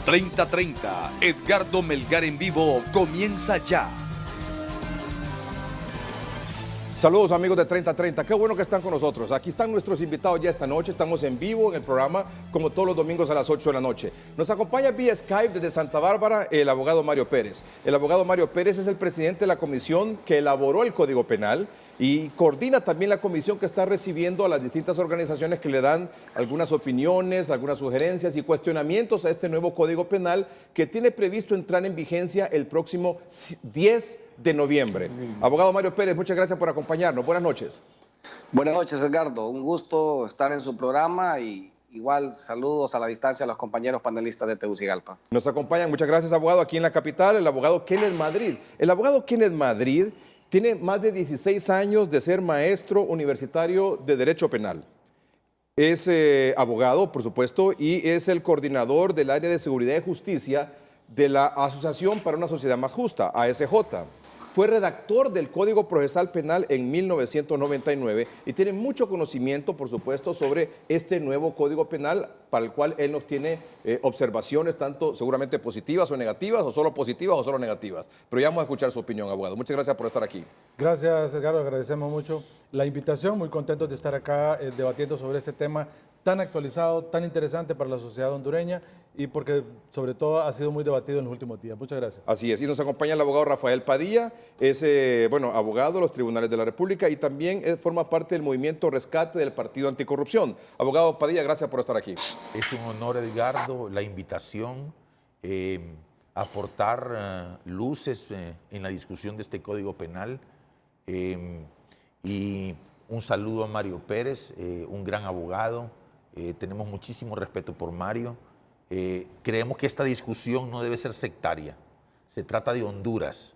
3030, Edgardo Melgar en vivo comienza ya. Saludos amigos de 3030, qué bueno que están con nosotros. Aquí están nuestros invitados ya esta noche, estamos en vivo en el programa como todos los domingos a las 8 de la noche. Nos acompaña vía Skype desde Santa Bárbara el abogado Mario Pérez. El abogado Mario Pérez es el presidente de la comisión que elaboró el Código Penal y coordina también la comisión que está recibiendo a las distintas organizaciones que le dan algunas opiniones, algunas sugerencias y cuestionamientos a este nuevo Código Penal que tiene previsto entrar en vigencia el próximo 10 de noviembre. Abogado Mario Pérez, muchas gracias por acompañarnos. Buenas noches. Buenas noches, Edgardo. Un gusto estar en su programa y igual saludos a la distancia a los compañeros panelistas de Tegucigalpa. Nos acompañan, muchas gracias, abogado, aquí en la capital, el abogado Kenneth Madrid. El abogado Kenneth Madrid tiene más de 16 años de ser maestro universitario de Derecho Penal. Es abogado, por supuesto, y es el coordinador del área de Seguridad y Justicia de la Asociación para una Sociedad Más Justa, ASJ. Fue redactor del Código Procesal Penal en 1999 y tiene mucho conocimiento, por supuesto, sobre este nuevo Código Penal para el cual él nos tiene observaciones tanto seguramente positivas o negativas, o solo positivas o solo negativas. Pero ya vamos a escuchar su opinión, abogado. Muchas gracias por estar aquí. Gracias, Edgardo. Agradecemos mucho la invitación. Muy contentos de estar acá debatiendo sobre este tema tan actualizado, tan interesante para la sociedad hondureña y porque sobre todo ha sido muy debatido en los últimos días. Muchas gracias. Así es, y nos acompaña el abogado Rafael Padilla, es abogado de los tribunales de la República y también forma parte del movimiento Rescate del Partido Anticorrupción. Abogado Padilla, gracias por estar aquí. Es un honor, Edgardo, la invitación, aportar luces en la discusión de este Código Penal y un saludo a Mario Pérez, un gran abogado. Tenemos muchísimo respeto por Mario. Creemos que esta discusión no debe ser sectaria. Se trata de Honduras.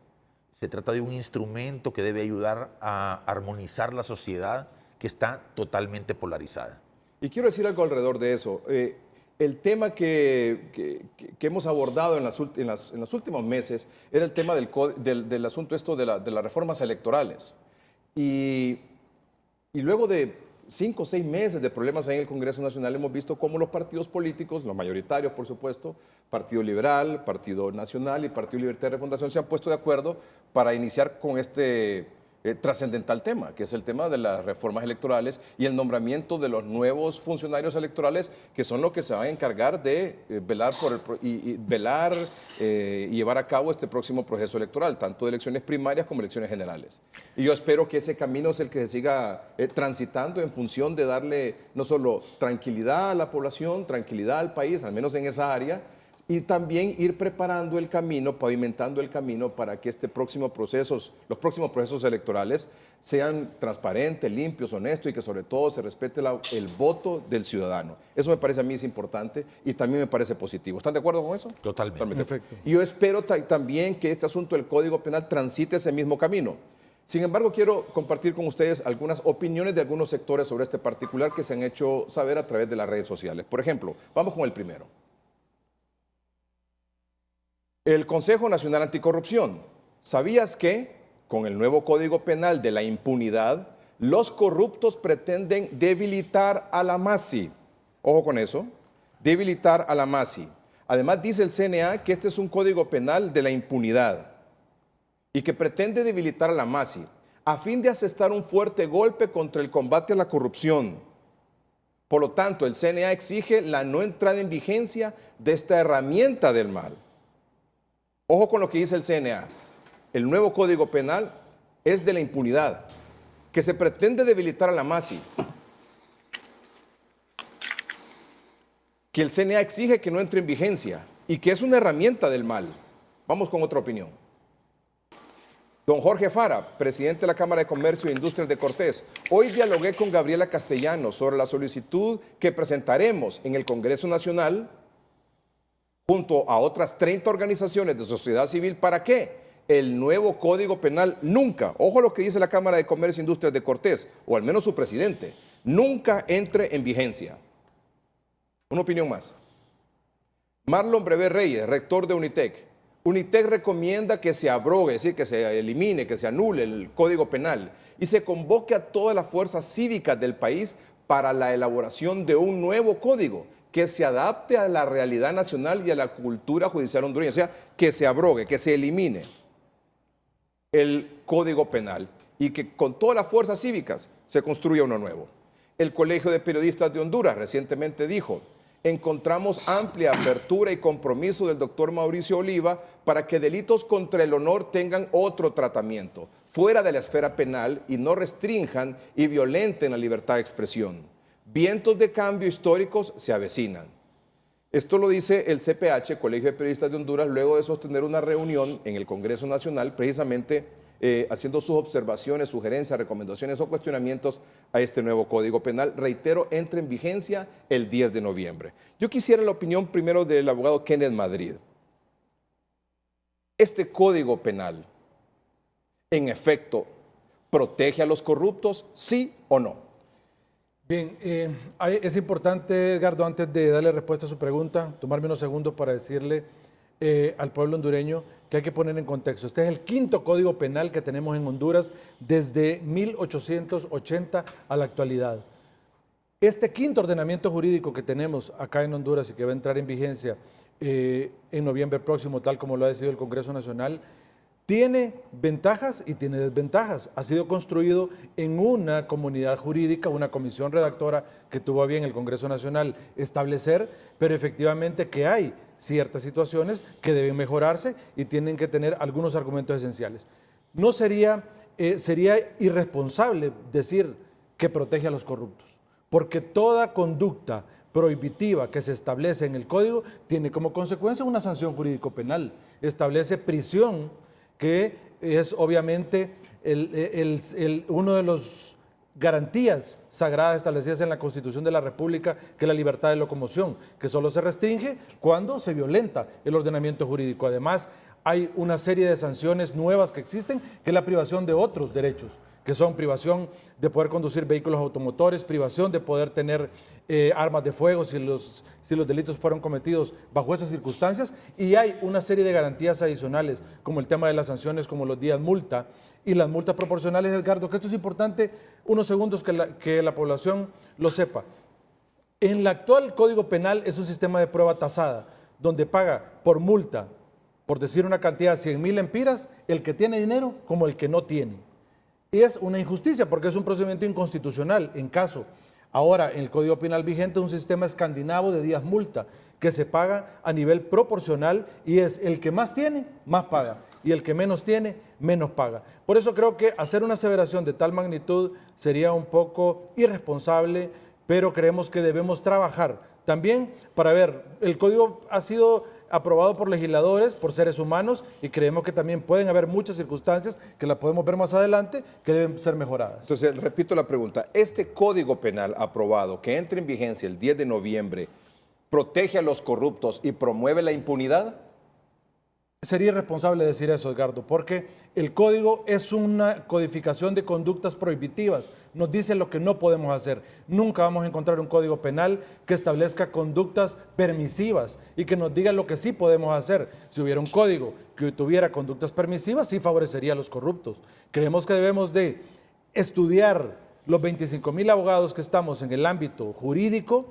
Se trata de un instrumento que debe ayudar a armonizar la sociedad que está totalmente polarizada. Y quiero decir algo alrededor de eso. El tema que hemos abordado en los últimos meses era el tema del asunto esto de las reformas electorales. Y luego de 5 o 6 meses de problemas en el Congreso Nacional hemos visto cómo los partidos políticos, los mayoritarios por supuesto, Partido Liberal, Partido Nacional y Partido Libertad de Refundación se han puesto de acuerdo para iniciar con este trascendental tema, que es el tema de las reformas electorales y el nombramiento de los nuevos funcionarios electorales que son los que se van a encargar de velar y llevar a cabo este próximo proceso electoral, tanto de elecciones primarias como elecciones generales. Y yo espero que ese camino es el que se siga transitando en función de darle no solo tranquilidad a la población, tranquilidad al país, al menos en esa área, y también ir preparando el camino, pavimentando el camino para que los próximos procesos electorales sean transparentes, limpios, honestos y que sobre todo se respete el voto del ciudadano. Eso me parece a mí es importante y también me parece positivo. ¿Están de acuerdo con eso? Totalmente. Perfecto. Y yo espero también que este asunto del Código Penal transite ese mismo camino. Sin embargo, quiero compartir con ustedes algunas opiniones de algunos sectores sobre este particular que se han hecho saber a través de las redes sociales. Por ejemplo, vamos con el primero. El Consejo Nacional Anticorrupción. ¿Sabías que, con el nuevo Código Penal de la impunidad, los corruptos pretenden debilitar a la MASI? Ojo con eso, debilitar a la MASI. Además dice el CNA que este es un Código Penal de la impunidad y que pretende debilitar a la MASI a fin de asestar un fuerte golpe contra el combate a la corrupción. Por lo tanto, el CNA exige la no entrada en vigencia de esta herramienta del mal. Ojo con lo que dice el CNA. El nuevo Código Penal es de la impunidad, que se pretende debilitar a la MASI, que el CNA exige que no entre en vigencia y que es una herramienta del mal. Vamos con otra opinión. Don Jorge Fara, presidente de la Cámara de Comercio e Industrias de Cortés. Hoy dialogué con Gabriela Castellanos sobre la solicitud que presentaremos en el Congreso Nacional junto a otras 30 organizaciones de sociedad civil, ¿para qué? El nuevo Código Penal nunca, ojo lo que dice la Cámara de Comercio e Industrias de Cortés, o al menos su presidente, nunca entre en vigencia. Una opinión más. Marlon Brevé Reyes, rector de Unitec. Unitec recomienda que se abrogue, es decir, que se elimine, que se anule el Código Penal y se convoque a todas las fuerzas cívicas del país para la elaboración de un nuevo código que se adapte a la realidad nacional y a la cultura judicial hondureña, o sea, que se abrogue, que se elimine el Código Penal y que con todas las fuerzas cívicas se construya uno nuevo. El Colegio de Periodistas de Honduras recientemente dijo: encontramos amplia apertura y compromiso del doctor Mauricio Oliva para que delitos contra el honor tengan otro tratamiento, fuera de la esfera penal, y no restrinjan y violenten la libertad de expresión. Vientos de cambio históricos se avecinan. Esto lo dice el CPH, Colegio de Periodistas de Honduras, luego de sostener una reunión en el Congreso Nacional, precisamente haciendo sus observaciones, sugerencias, recomendaciones o cuestionamientos a este nuevo Código Penal. Reitero, entra en vigencia el 10 de noviembre. Yo quisiera la opinión primero del abogado Kenneth Madrid. ¿Este Código Penal, en efecto, protege a los corruptos, sí o no? Bien, es importante, Edgardo, antes de darle respuesta a su pregunta, tomarme unos segundos para decirle al pueblo hondureño que hay que poner en contexto. Este es el quinto Código Penal que tenemos en Honduras desde 1880 a la actualidad. Este quinto ordenamiento jurídico que tenemos acá en Honduras y que va a entrar en vigencia en noviembre próximo, tal como lo ha decidido el Congreso Nacional, tiene ventajas y tiene desventajas. Ha sido construido en una comunidad jurídica, una comisión redactora que tuvo a bien el Congreso Nacional establecer, pero efectivamente que hay ciertas situaciones que deben mejorarse y tienen que tener algunos argumentos esenciales. No sería irresponsable decir que protege a los corruptos, porque toda conducta prohibitiva que se establece en el Código tiene como consecuencia una sanción jurídico-penal, establece prisión, que es obviamente uno de los garantías sagradas establecidas en la Constitución de la República, que es la libertad de locomoción, que solo se restringe cuando se violenta el ordenamiento jurídico. Además, hay una serie de sanciones nuevas que existen, que es la privación de otros derechos, que son privación de poder conducir vehículos automotores, privación de poder tener armas de fuego si los delitos fueron cometidos bajo esas circunstancias, y hay una serie de garantías adicionales, como el tema de las sanciones, como los días multa y las multas proporcionales, Edgardo, que esto es importante, unos segundos que la población lo sepa. En el actual Código Penal es un sistema de prueba tasada, donde paga por multa, por decir una cantidad, 100,000 lempiras, el que tiene dinero como el que no tiene. Es una injusticia porque es un procedimiento inconstitucional en caso. Ahora, en el Código Penal vigente, un sistema escandinavo de días multa que se paga a nivel proporcional y es el que más tiene, más paga, y el que menos tiene, menos paga. Por eso creo que hacer una aseveración de tal magnitud sería un poco irresponsable, pero creemos que debemos trabajar también para ver, el Código ha sido aprobado por legisladores, por seres humanos, y creemos que también pueden haber muchas circunstancias que las podemos ver más adelante que deben ser mejoradas. Entonces, repito la pregunta, ¿este Código Penal aprobado que entra en vigencia el 10 de noviembre protege a los corruptos y promueve la impunidad? Sería irresponsable decir eso, Edgardo, porque el código es una codificación de conductas prohibitivas, nos dice lo que no podemos hacer. Nunca vamos a encontrar un código penal que establezca conductas permisivas y que nos diga lo que sí podemos hacer. Si hubiera un código que tuviera conductas permisivas, sí favorecería a los corruptos. Creemos que debemos de estudiar los 25,000 abogados que estamos en el ámbito jurídico,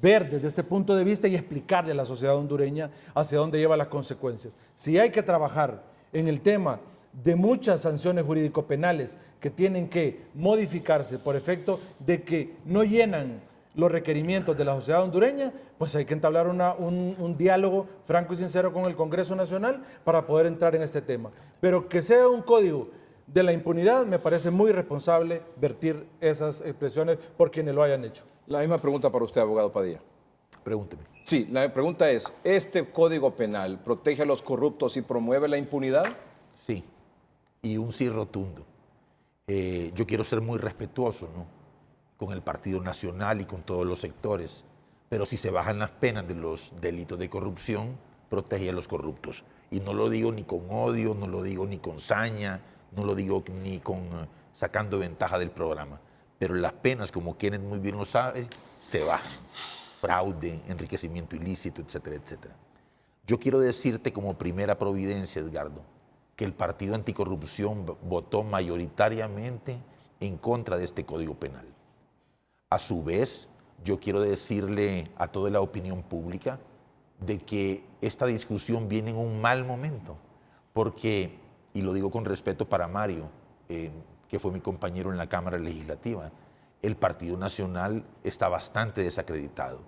ver desde este punto de vista y explicarle a la sociedad hondureña hacia dónde lleva las consecuencias. Si hay que trabajar en el tema de muchas sanciones jurídico-penales que tienen que modificarse por efecto de que no llenan los requerimientos de la sociedad hondureña, pues hay que entablar un diálogo franco y sincero con el Congreso Nacional para poder entrar en este tema. Pero que sea un código de la impunidad, me parece muy irresponsable vertir esas expresiones por quienes lo hayan hecho. La misma pregunta para usted, abogado Padilla. Pregúnteme. Sí, la pregunta es, ¿este Código Penal protege a los corruptos y promueve la impunidad? Sí, y un sí rotundo. Yo quiero ser muy respetuoso, ¿no?, con el Partido Nacional y con todos los sectores, pero si se bajan las penas de los delitos de corrupción, protege a los corruptos. Y no lo digo ni con odio, no lo digo ni con saña, no lo digo ni con sacando ventaja del programa. Pero las penas, como Kenneth muy bien lo sabe, se bajan. Fraude, enriquecimiento ilícito, etcétera, etcétera. Yo quiero decirte como primera providencia, Edgardo, que el Partido Anticorrupción votó mayoritariamente en contra de este Código Penal. A su vez, yo quiero decirle a toda la opinión pública de que esta discusión viene en un mal momento, porque, y lo digo con respeto para Mario, que fue mi compañero en la Cámara Legislativa, el Partido Nacional está bastante desacreditado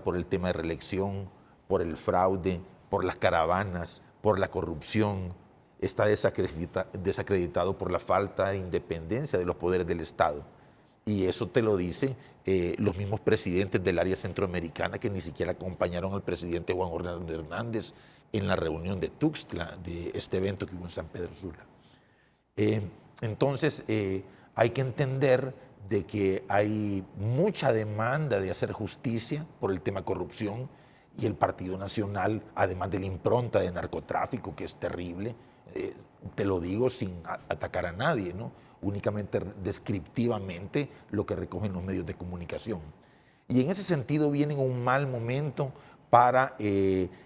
por el tema de reelección, por el fraude, por las caravanas, por la corrupción, está desacreditado por la falta de independencia de los poderes del Estado. Y eso te lo dicen los mismos presidentes del área centroamericana que ni siquiera acompañaron al presidente Juan Orlando Hernández en la reunión de Tuxtla, de este evento que hubo en San Pedro Sula. Entonces, hay que entender de que hay mucha demanda de hacer justicia por el tema corrupción y el Partido Nacional, además de la impronta de narcotráfico, que es terrible, te lo digo sin atacar a nadie, ¿no? Únicamente descriptivamente lo que recogen los medios de comunicación. Y en ese sentido viene un mal momento para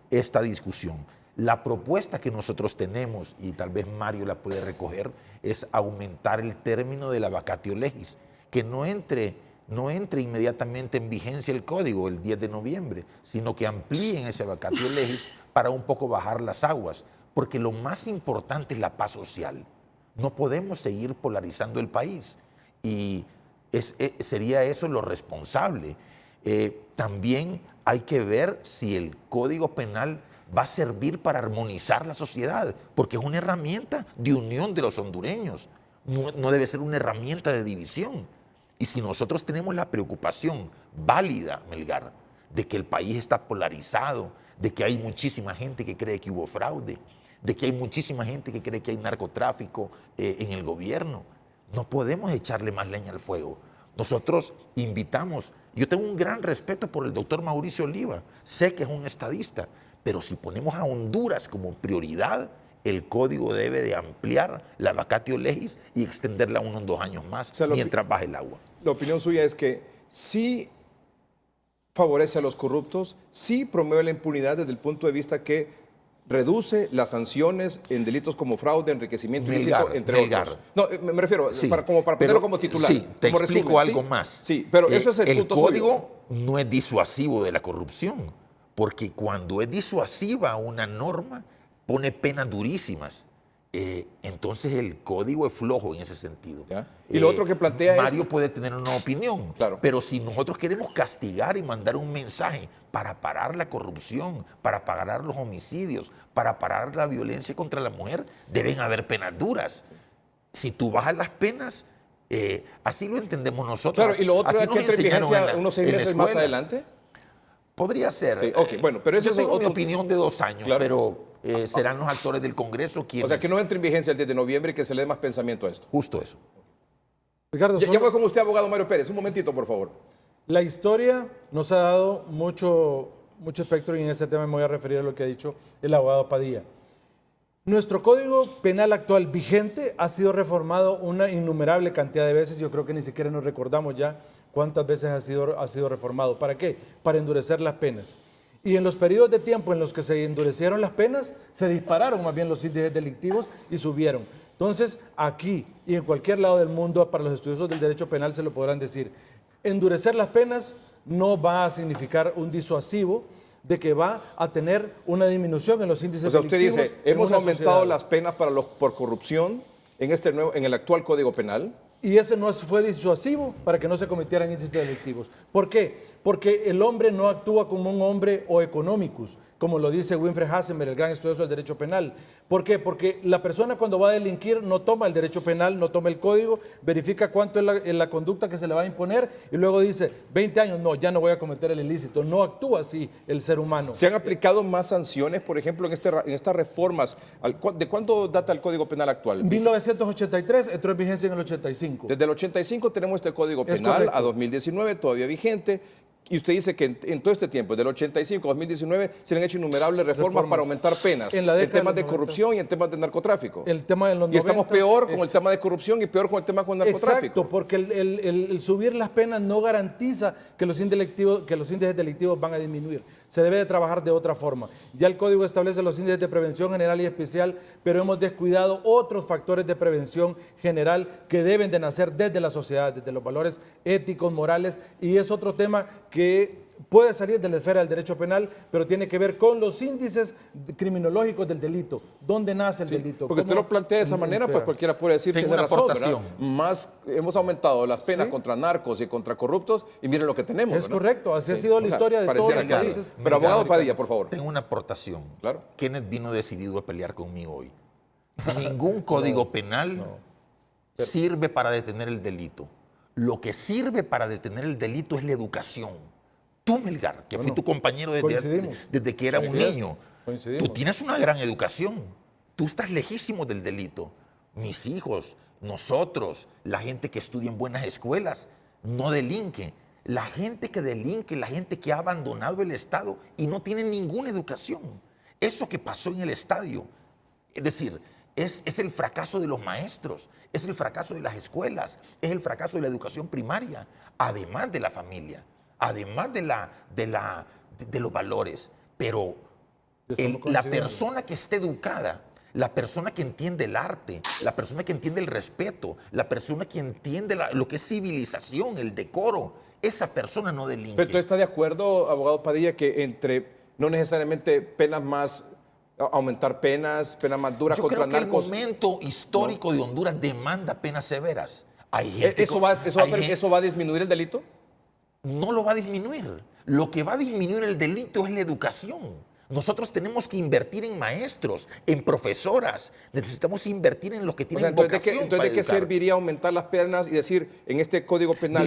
esta discusión. La propuesta que nosotros tenemos, y tal vez Mario la puede recoger, es aumentar el término de la vacatio legis, que no entre inmediatamente en vigencia el código el 10 de noviembre, sino que amplíen ese vacatio legis para un poco bajar las aguas, porque lo más importante es la paz social. No podemos seguir polarizando el país y sería eso lo responsable. También hay que ver si el Código Penal va a servir para armonizar la sociedad, porque es una herramienta de unión de los hondureños, no debe ser una herramienta de división. Y si nosotros tenemos la preocupación válida, Melgar, de que el país está polarizado, de que hay muchísima gente que cree que hubo fraude, de que hay muchísima gente que cree que hay narcotráfico en el gobierno, no podemos echarle más leña al fuego. Nosotros invitamos, yo tengo un gran respeto por el doctor Mauricio Oliva, sé que es un estadista, pero si ponemos a Honduras como prioridad, el código debe de ampliar la vacatio legis y extenderla unos 2 años más, o sea, mientras baje el agua. La opinión suya es que sí favorece a los corruptos, sí promueve la impunidad desde el punto de vista que reduce las sanciones en delitos como fraude, enriquecimiento ilícito, entre otros. No, me refiero, sí, para ponerlo como titular. Sí, te como explico resumen, algo ¿sí? más. Sí, pero eso es el punto código no es disuasivo de la corrupción, porque cuando es disuasiva una norma, pone penas durísimas. Entonces el código es flojo en ese sentido. ¿Ya? Y lo otro que plantea Mario puede tener una opinión, claro, pero si nosotros queremos castigar y mandar un mensaje para parar la corrupción, para parar los homicidios, para parar la violencia contra la mujer, deben haber penas duras. Si tú bajas las penas, así lo entendemos nosotros. Claro, y lo otro es que entre en vigencia unos 6 meses más adelante. Podría ser. Sí, okay, bueno, pero eso yo tengo mi opinión de 2 años, claro, pero serán los actores del Congreso quienes... O sea, que no entre en vigencia el 10 de noviembre y que se le dé más pensamiento a esto. Justo eso. Ricardo, ya voy con usted, abogado Mario Pérez. Un momentito, por favor. La historia nos ha dado mucho espectro y en ese tema me voy a referir a lo que ha dicho el abogado Padilla. Nuestro Código Penal actual vigente ha sido reformado una innumerable cantidad de veces. Yo creo que ni siquiera nos recordamos ya cuántas veces ha sido reformado. ¿Para qué? Para endurecer las penas. Y en los periodos de tiempo en los que se endurecieron las penas, se dispararon más bien los índices delictivos y subieron. Entonces, aquí y en cualquier lado del mundo, para los estudiosos del derecho penal se lo podrán decir, endurecer las penas no va a significar un disuasivo de que va a tener una disminución en los índices delictivos. O sea, usted dice, hemos aumentado las penas por corrupción en el actual Código Penal. Y ese no fue disuasivo para que no se cometieran índices delictivos. ¿Por qué? Porque el hombre no actúa como un hombre o economicus, como lo dice Winfried Hasenberg, el gran estudioso del derecho penal. ¿Por qué? Porque la persona cuando va a delinquir no toma el derecho penal, no toma el código, verifica cuánto es la conducta que se le va a imponer y luego dice, 20 años, no, ya no voy a cometer el ilícito. No actúa así el ser humano. ¿Se han aplicado más sanciones, por ejemplo, en estas reformas? ¿De cuándo data el Código Penal actual? En 1983, entró en vigencia en el 85. Desde el 85 tenemos este Código Penal a 2019, todavía vigente. Y usted dice que en todo este tiempo, del 85 a 2019, se le han hecho innumerables reformas para aumentar penas En la década temas de de los corrupción y en temas de narcotráfico. El tema de los Y estamos 90s, peor con el tema de corrupción y peor con el tema con el narcotráfico. Exacto, porque el subir las penas no garantiza que los índices delictivos van a disminuir. Se debe de trabajar de otra forma. Ya el Código establece los índices de prevención general y especial, pero hemos descuidado otros factores de prevención general que deben de nacer desde la sociedad, desde los valores éticos, morales, y es otro tema que puede salir de la esfera del derecho penal, pero tiene que ver con los índices criminológicos del delito. ¿Dónde nace el delito? Porque usted lo plantea de esa manera, pues cualquiera puede decir que Tengo tiene una razón, aportación. ¿verdad? Más hemos aumentado las penas contra narcos y contra corruptos y miren lo que tenemos. Es ¿verdad? correcto, así ha sido la O sea, historia de todos los pareciera claro. países. Pero abogado Padilla, por favor. Tengo una aportación. Claro. Kenneth vino decidido a pelear conmigo hoy. Ningún código penal sirve para detener el delito. Lo que sirve para detener el delito es la educación. Tú, Melgar, que fui tu compañero desde que era un niño, tú tienes una gran educación. Tú estás lejísimo del delito. Mis hijos, nosotros, la gente que estudia en buenas escuelas, no delinque. La gente que delinque, la gente que ha abandonado el Estado y no tiene ninguna educación. Eso que pasó en el estadio, es decir, es el fracaso de los maestros, es el fracaso de las escuelas, es el fracaso de la educación primaria, además de la familia, además de los valores. Pero la persona que esté educada, la persona que entiende el arte, la persona que entiende el respeto, la persona que entiende lo que es civilización, el decoro, esa persona no delinque. Pero ¿tú estás de acuerdo, abogado Padilla, que entre no necesariamente penas más, aumentar penas más duras Yo contra creo que narcos? el momento histórico de Honduras demanda penas severas. Hay gente ¿Eso va a disminuir el delito? No lo va a disminuir. Lo que va a disminuir el delito es la educación. Nosotros tenemos que invertir en maestros, en profesoras. Necesitamos invertir en los que tienen vocación. Entonces, ¿de qué serviría aumentar las penas y decir en este Código Penal?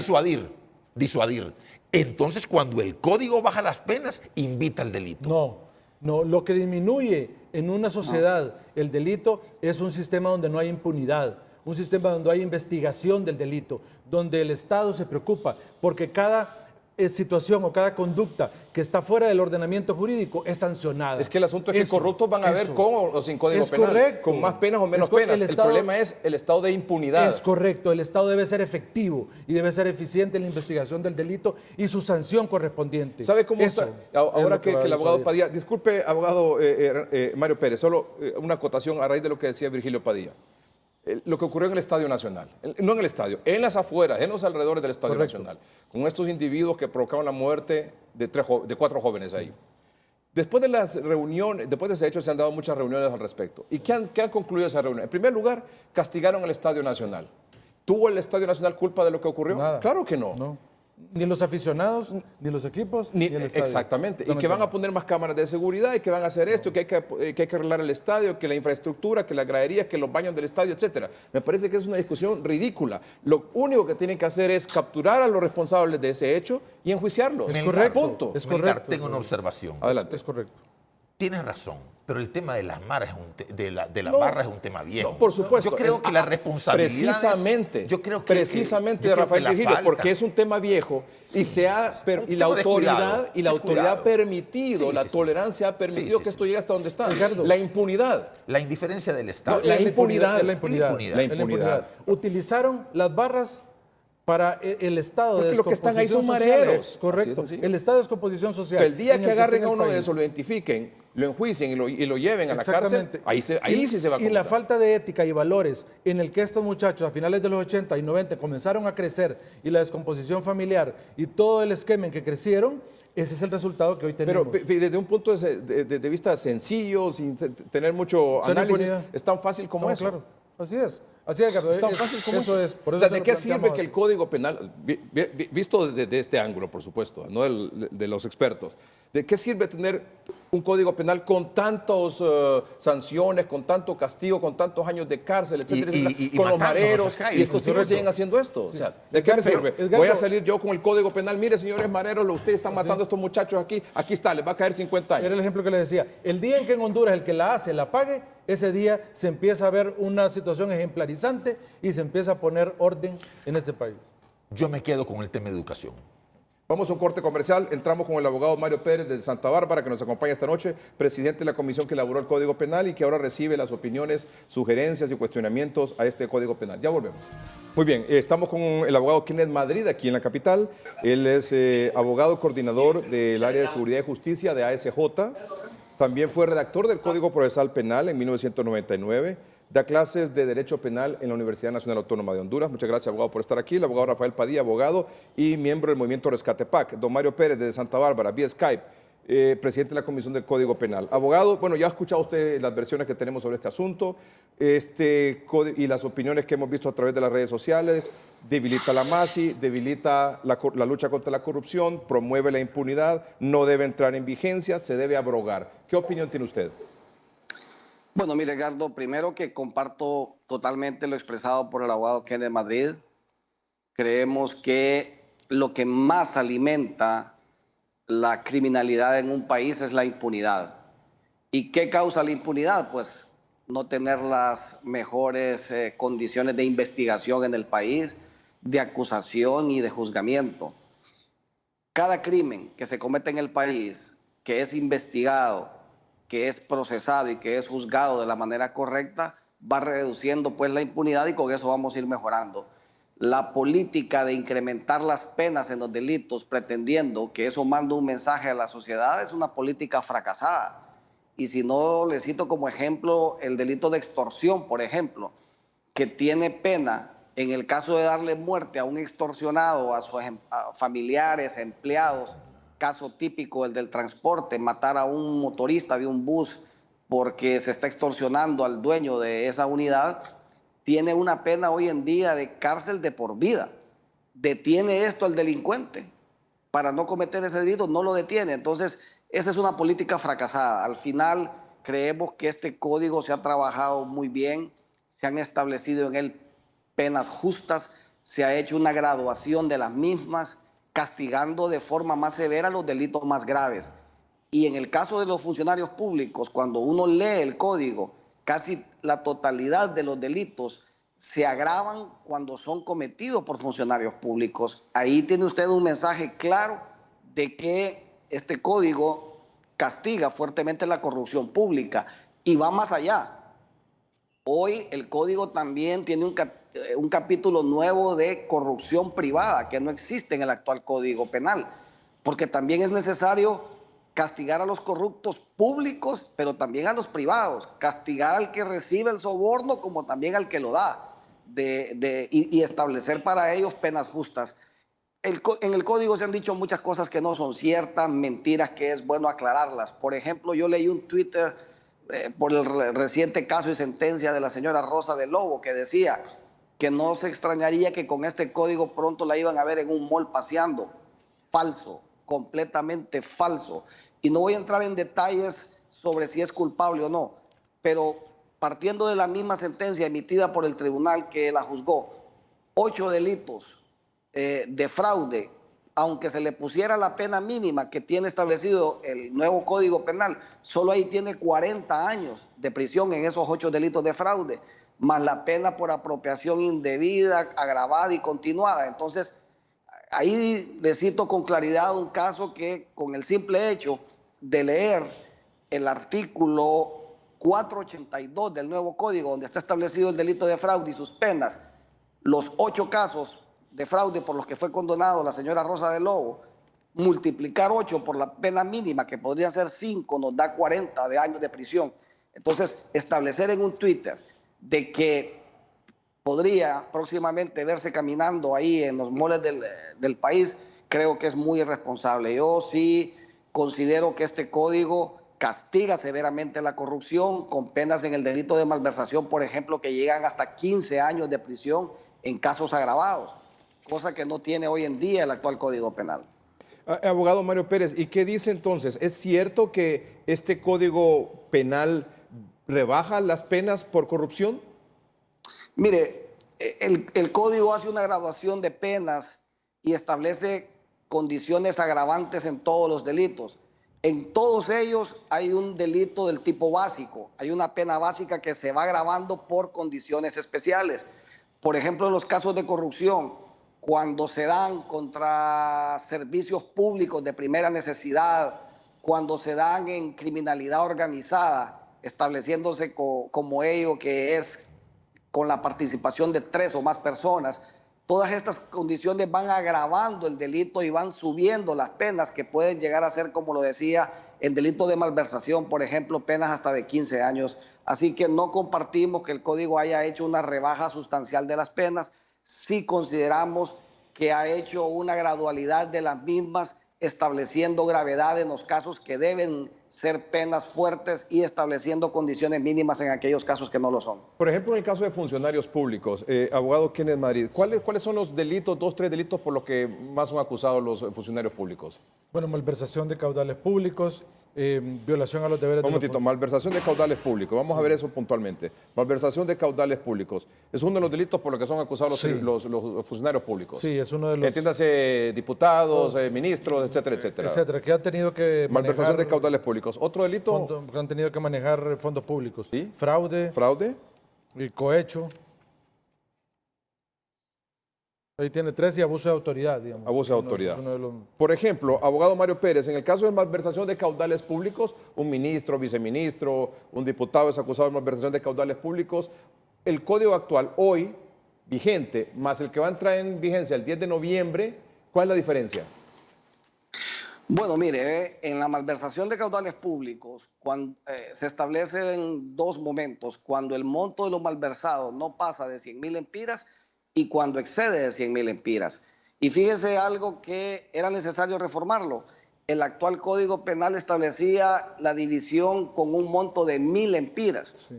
Disuadir. Entonces, cuando el código baja las penas, invita al delito. No, lo que disminuye en una sociedad el delito es un sistema donde no hay impunidad, un sistema donde hay investigación del delito, donde el Estado se preocupa, porque cada situación o cada conducta que está fuera del ordenamiento jurídico es sancionada. Es que el asunto es que corruptos van a haber con o sin Código es Penal, correcto. con más penas o menos penas. El problema es el estado de impunidad. Es correcto, el Estado debe ser efectivo y debe ser eficiente en la investigación del delito y su sanción correspondiente. ¿Sabe cómo está? Ahora que el abogado Padilla... Padilla, disculpe, abogado Mario Pérez, solo una acotación a raíz de lo que decía Virgilio Padilla. Lo que ocurrió en el Estadio Nacional, no en el estadio, en las afueras, en los alrededores del Estadio Nacional, con estos individuos que provocaron la muerte de 4 jóvenes ahí. Después de las reuniones, después de ese hecho se han dado muchas reuniones al respecto. ¿Y qué han concluido esas reuniones? En primer lugar, castigaron el Estadio Nacional. ¿Tuvo el Estadio Nacional culpa de lo que ocurrió? Nada. Claro que no. Ni los aficionados, ni los equipos, ni el estadio. Exactamente. Y que van a poner más cámaras de seguridad y que van a hacer esto, que hay que arreglar el estadio, que la infraestructura, que las graderías, que los baños del estadio, etcétera. Me parece que es una discusión ridícula. Lo único que tienen que hacer es capturar a los responsables de ese hecho y enjuiciarlos. Es correcto. Punto. Es Melgar, correcto. tengo una observación. Adelante. Es correcto. Tienes razón, pero el tema de las maras barras es un tema viejo. No, por supuesto. Yo creo que la responsabilidad precisamente de Rafael Virgilio, porque es un tema viejo y la autoridad ha permitido, la tolerancia ha permitido que esto llegue hasta donde está. Ricardo, la impunidad. La indiferencia del Estado. La impunidad. La impunidad. Utilizaron las barras para el estado porque de los que están ahí son social. mareros. Correcto. El estado de descomposición social. Que el día en que el agarren está a el uno de país. esos, lo identifiquen, lo enjuicien y lo lleven a la cárcel, Exactamente. ahí sí se va a Y la contar. falta de ética y valores en el que estos muchachos a finales de los 80 y 90 comenzaron a crecer y la descomposición familiar y todo el esquema en que crecieron, ese es el resultado que hoy tenemos. Pero desde un punto de vista sencillo, sin tener mucho análisis, es tan fácil como eso. Claro, así es. Así es, Ricardo. Es tan fácil como eso. Por O eso sea, ¿de qué sirve que el Código Penal, visto desde este ángulo, por supuesto, no de los expertos, de qué sirve tener un Código Penal con tantas sanciones, con tanto castigo, con tantos años de cárcel, etcétera, etcétera, con los mareros, y estos tipos siguen haciendo esto? O sea, ¿de qué me sirve? Voy a salir yo con el Código Penal, mire, señores mareros, ustedes están matando a estos muchachos aquí está, les va a caer 50 años. Era el ejemplo que le decía. El día en que en Honduras el que la hace, la pague, ese día se empieza a ver una situación ejemplarizante y se empieza a poner orden en este país. Yo me quedo con el tema de educación. Vamos a un corte comercial. Entramos con el abogado Mario Pérez de Santa Bárbara, que nos acompaña esta noche, presidente de la comisión que elaboró el Código Penal y que ahora recibe las opiniones, sugerencias y cuestionamientos a este Código Penal. Ya volvemos. Muy bien, estamos con el abogado Kenneth Madrid aquí en la capital. Él es abogado coordinador del área de seguridad y justicia de ASJ. También fue redactor del Código Procesal Penal en 1999. Da clases de Derecho Penal en la Universidad Nacional Autónoma de Honduras. Muchas gracias, abogado, por estar aquí. El abogado Rafael Padilla, abogado y miembro del Movimiento Rescate PAC. Don Mario Pérez, de Santa Bárbara, vía Skype, presidente de la Comisión del Código Penal. Abogado, bueno, ya ha escuchado usted las versiones que tenemos sobre este asunto y las opiniones que hemos visto a través de las redes sociales. Debilita la MASI, debilita la lucha contra la corrupción, promueve la impunidad, no debe entrar en vigencia, se debe abrogar. ¿Qué opinión tiene usted? Bueno, mire, Edgardo, primero que comparto totalmente lo expresado por el abogado Kenneth Madrid. Creemos que lo que más alimenta la criminalidad en un país es la impunidad. ¿Y qué causa la impunidad? Pues no tener las mejores condiciones de investigación en el país, de acusación y de juzgamiento. Cada crimen que se comete en el país, que es investigado, que es procesado y que es juzgado de la manera correcta, va reduciendo pues la impunidad y con eso vamos a ir mejorando. La política de incrementar las penas en los delitos pretendiendo que eso manda un mensaje a la sociedad es una política fracasada. Y si no, le cito como ejemplo el delito de extorsión, por ejemplo, que tiene pena en el caso de darle muerte a un extorsionado, a sus familiares, empleados. Caso típico, el del transporte, matar a un motorista de un bus porque se está extorsionando al dueño de esa unidad, tiene una pena hoy en día de cárcel de por vida. Detiene esto al delincuente para no cometer ese delito, no lo detiene. Entonces, esa es una política fracasada. Al final, creemos que este código se ha trabajado muy bien, se han establecido en él penas justas, se ha hecho una graduación de las mismas, castigando de forma más severa los delitos más graves. Y en el caso de los funcionarios públicos, cuando uno lee el código, casi la totalidad de los delitos se agravan cuando son cometidos por funcionarios públicos. Ahí tiene usted un mensaje claro de que este código castiga fuertemente la corrupción pública y va más allá. Hoy el código también tiene un capítulo nuevo de corrupción privada que no existe en el actual Código Penal, porque también es necesario castigar a los corruptos públicos, pero también a los privados, castigar al que recibe el soborno como también al que lo da, y establecer para ellos penas justas. En el código se han dicho muchas cosas que no son ciertas, mentiras que es bueno aclararlas. Por ejemplo, yo leí un Twitter por el reciente caso y sentencia de la señora Rosa de Lobo, que decía que no se extrañaría que con este código pronto la iban a ver en un mall paseando. Falso, completamente falso. Y no voy a entrar en detalles sobre si es culpable o no, pero partiendo de la misma sentencia emitida por el tribunal que la juzgó, 8 delitos de fraude, aunque se le pusiera la pena mínima que tiene establecido el nuevo Código Penal, solo ahí tiene 40 años de prisión en esos 8 delitos de fraude, más la pena por apropiación indebida, agravada y continuada. Entonces, ahí le cito con claridad un caso que con el simple hecho de leer el artículo 482 del nuevo código, donde está establecido el delito de fraude y sus penas, los 8 casos de fraude por los que fue condenado la señora Rosa de Lobo, multiplicar 8 por la pena mínima, que podrían ser 5, nos da 40 de años de prisión. Entonces, establecer en un Twitter de que podría próximamente verse caminando ahí en los moles del país, creo que es muy irresponsable. Yo sí considero que este código castiga severamente la corrupción, con penas en el delito de malversación, por ejemplo, que llegan hasta 15 años de prisión en casos agravados, cosa que no tiene hoy en día el actual Código Penal. Abogado Mario Pérez, ¿y qué dice entonces? ¿Es cierto que este Código Penal rebaja las penas por corrupción? Mire, el código hace una graduación de penas y establece condiciones agravantes en todos los delitos. En todos ellos hay un delito del tipo básico, hay una pena básica que se va agravando por condiciones especiales. Por ejemplo, en los casos de corrupción, cuando se dan contra servicios públicos de primera necesidad, cuando se dan en criminalidad organizada, estableciéndose como ello que es con la participación de 3 o más personas, todas estas condiciones van agravando el delito y van subiendo las penas que pueden llegar a ser, como lo decía, en delito de malversación, por ejemplo, penas hasta de 15 años. Así que no compartimos que el Código haya hecho una rebaja sustancial de las penas. Sí consideramos que ha hecho una gradualidad de las mismas, estableciendo gravedad en los casos que deben ser penas fuertes y estableciendo condiciones mínimas en aquellos casos que no lo son. Por ejemplo, en el caso de funcionarios públicos, abogado Kenneth Madrid, ¿cuáles son los delitos, 2, 3 delitos por los que más son acusados los funcionarios públicos? Bueno, malversación de caudales públicos, violación a los deberes Un momentito, malversación de caudales públicos. Vamos a ver eso puntualmente. Malversación de caudales públicos. Es uno de los delitos por los que son acusados los funcionarios públicos. Sí, es uno de los... Entiéndase, diputados, ministros, etcétera, etcétera. Etcétera, que han tenido que Malversación de caudales públicos. ¿Otro delito? Que han tenido que manejar fondos públicos. ¿Sí? Fraude. ¿Fraude? Y cohecho. Ahí tiene 3 y abuso de autoridad, digamos. Abuso de autoridad. Uno de los... Por ejemplo, abogado Mario Pérez, en el caso de malversación de caudales públicos, un ministro, viceministro, un diputado es acusado de malversación de caudales públicos. El código actual, hoy, vigente, más el que va a entrar en vigencia el 10 de noviembre, ¿cuál es la diferencia? Bueno, mire, en la malversación de caudales públicos se establece en 2 momentos, cuando el monto de los malversados no pasa de 100.000 empiras y cuando excede de 100.000 empiras. Y fíjese algo que era necesario reformarlo. El actual Código Penal establecía la división con un monto de 1.000 empiras. Sí.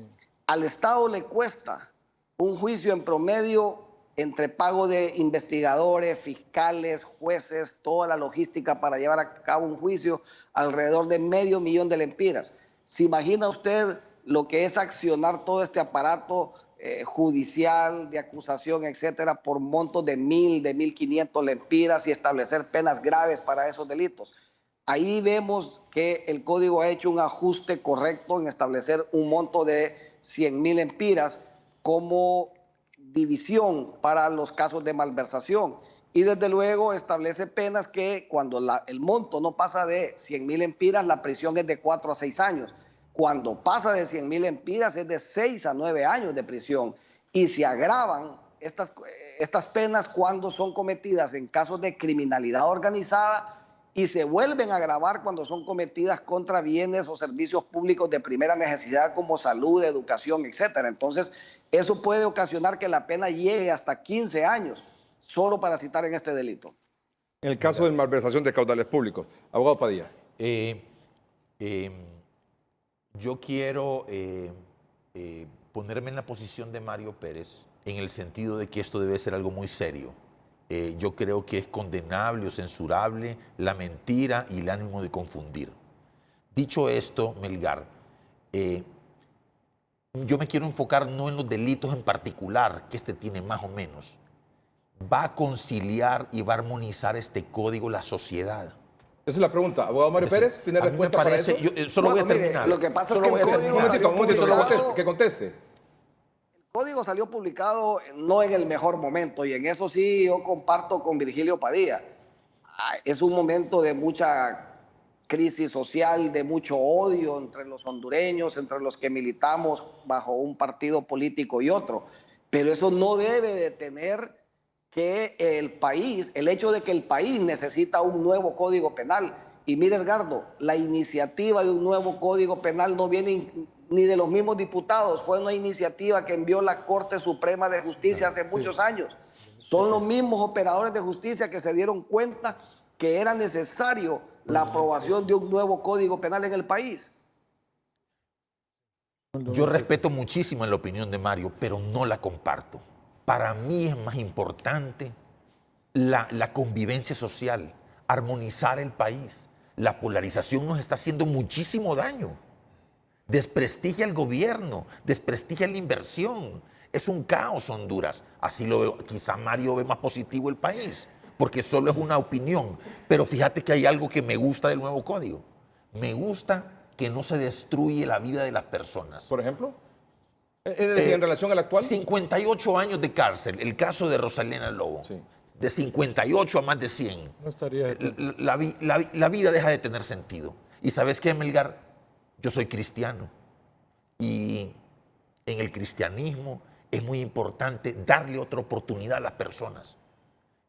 Al Estado le cuesta un juicio en promedio entre pago de investigadores, fiscales, jueces, toda la logística para llevar a cabo un juicio, alrededor de $500,000 de lempiras. ¿Se imagina usted lo que es accionar todo este aparato judicial, de acusación, etcétera, por montos de 1.000, de 1.500 lempiras y establecer penas graves para esos delitos? Ahí vemos que el código ha hecho un ajuste correcto en establecer un monto de 100.000 lempiras como división para los casos de malversación. Y desde luego establece penas que cuando el monto no pasa de 100.000 empiras, la prisión es de 4 a 6 años. Cuando pasa de 100.000 empiras es de 6 a 9 años de prisión. Y se agravan estas penas cuando son cometidas en casos de criminalidad organizada y se vuelven a agravar cuando son cometidas contra bienes o servicios públicos de primera necesidad como salud, educación, etcétera. Entonces, eso puede ocasionar que la pena llegue hasta 15 años, solo para citar en este delito. En el caso de malversación de caudales públicos. Abogado Padilla. Yo quiero ponerme en la posición de Mario Pérez en el sentido de que esto debe ser algo muy serio. Yo creo que es condenable o censurable la mentira y el ánimo de confundir. Dicho esto, Melgar, yo me quiero enfocar no en los delitos en particular que este tiene más o menos. ¿Va a conciliar y va a armonizar este código la sociedad? Esa es la pregunta. Abogado Mario Pérez, ¿tiene respuesta para eso? Yo solo voy a terminar. Mire, lo que pasa es que el código salió publicado, que conteste. El código salió publicado no en el mejor momento y en eso sí yo comparto con Virgilio Padilla. Es un momento de mucha crisis social, de mucho odio entre los hondureños, entre los que militamos bajo un partido político y otro. Pero eso no debe detener que el hecho de que el país necesita un nuevo código penal. Y mire, Edgardo, la iniciativa de un nuevo código penal no viene ni de los mismos diputados, fue una iniciativa que envió la Corte Suprema de Justicia hace muchos años. Son los mismos operadores de justicia que se dieron cuenta que era necesario la aprobación de un nuevo código penal en el país. Yo respeto muchísimo la opinión de Mario, pero no la comparto. Para mí es más importante la convivencia social, armonizar el país. La polarización nos está haciendo muchísimo daño. Desprestigia el gobierno, desprestigia la inversión. Es un caos Honduras. Así lo veo. Quizá Mario ve más positivo el país, porque solo es una opinión. Pero fíjate que hay algo que me gusta del nuevo código. Me gusta que no se destruye la vida de las personas. ¿Por ejemplo? ¿En relación al actual? 58 años de cárcel, el caso de Rosalena Lobo. Sí. de 58 a más de 100. No estaría... La vida deja de tener sentido. ¿Y sabes qué, Melgar? Yo soy cristiano. Y en el cristianismo es muy importante darle otra oportunidad a las personas.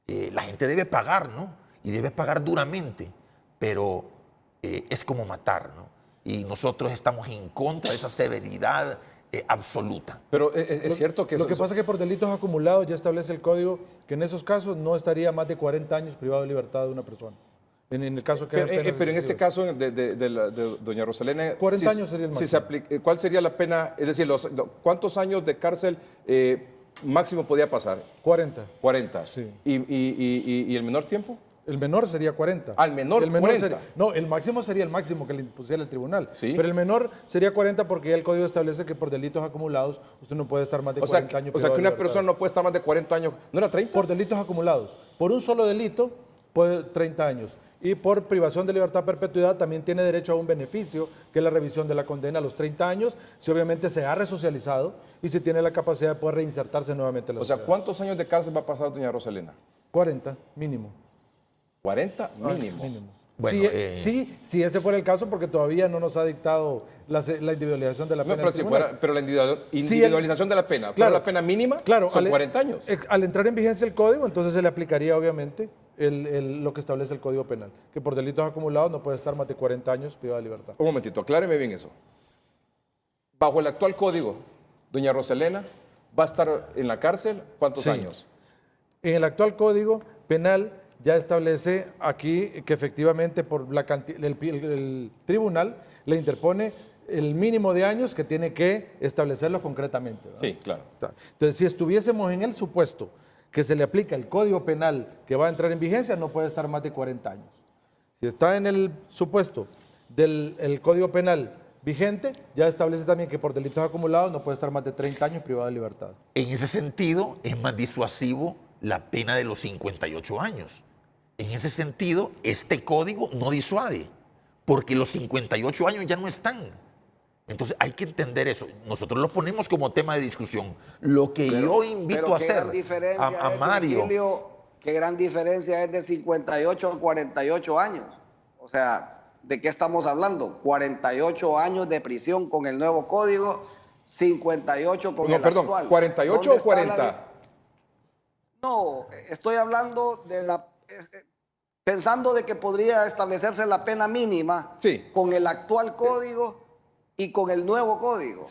La gente debe pagar, ¿no? Y debe pagar duramente, pero es como matar, ¿no? Y nosotros estamos en contra de esa severidad absoluta. Pero es cierto que Lo que pasa es que por delitos acumulados ya establece el código que en esos casos no estaría más de 40 años privado de libertad de una persona. En el caso que pero en este caso de doña Rosalena... 40 años sería el si se máximo. ¿Cuál sería la pena? Es decir, ¿cuántos años de cárcel máximo podía pasar? 40. 40. Sí. ¿Y el menor tiempo? El menor sería 40. ¿Al menor, el menor 40? no, el máximo sería el máximo que le impusiera el tribunal. Sí. Pero el menor sería 40 porque ya el código establece que por delitos acumulados usted no puede estar más de 40 años. O sea, privado que de una libertad. persona no puede estar más de 40 años. ¿No era 30? Por delitos acumulados. Por un solo delito, puede 30 años. Y por privación de libertad a perpetuidad también tiene derecho a un beneficio, que es la revisión de la condena a los 30 años, si obviamente se ha resocializado y si tiene la capacidad de poder reinsertarse nuevamente en la O sea, sociedad. ¿cuántos años de cárcel va a pasar doña Rosalena? 40, mínimo. 40 mínimo. Bueno, si ese fuera el caso, porque todavía no nos ha dictado la individualización de la No, pena. pero si fuera, pero la individualización de la pena, claro, ¿fuera la pena mínima? Claro, son 40 años. Al entrar en vigencia el código, entonces se le aplicaría obviamente lo que establece el Código Penal, que por delitos acumulados no puede estar más de 40 años privado de libertad. Un momentito, acláreme bien eso. Bajo el actual código, doña Rosalena va a estar en la cárcel, ¿cuántos Sí. años? En el actual Código Penal ya establece aquí que efectivamente por el tribunal le interpone el mínimo de años que tiene que establecerlo concretamente, ¿verdad? Sí, claro. Entonces, si estuviésemos en el supuesto que se le aplica el Código Penal que va a entrar en vigencia, no puede estar más de 40 años. Si está en el supuesto del Código Penal vigente, ya establece también que por delitos acumulados no puede estar más de 30 años privado de libertad. En ese sentido, es más disuasivo la pena de los 58 años. En ese sentido, este código no disuade, porque los 58 años ya no están. Entonces hay que entender eso. Nosotros lo ponemos como tema de discusión. Lo que yo invito a hacer a Mario... Virgilio, qué gran diferencia es de 58 a 48 años. O sea, ¿de qué estamos hablando? 48 años de prisión con el nuevo código, 58 con el actual. ¿48 o 40? No, estoy hablando de pensando de que podría establecerse la pena mínima Sí. con el actual código y con el nuevo código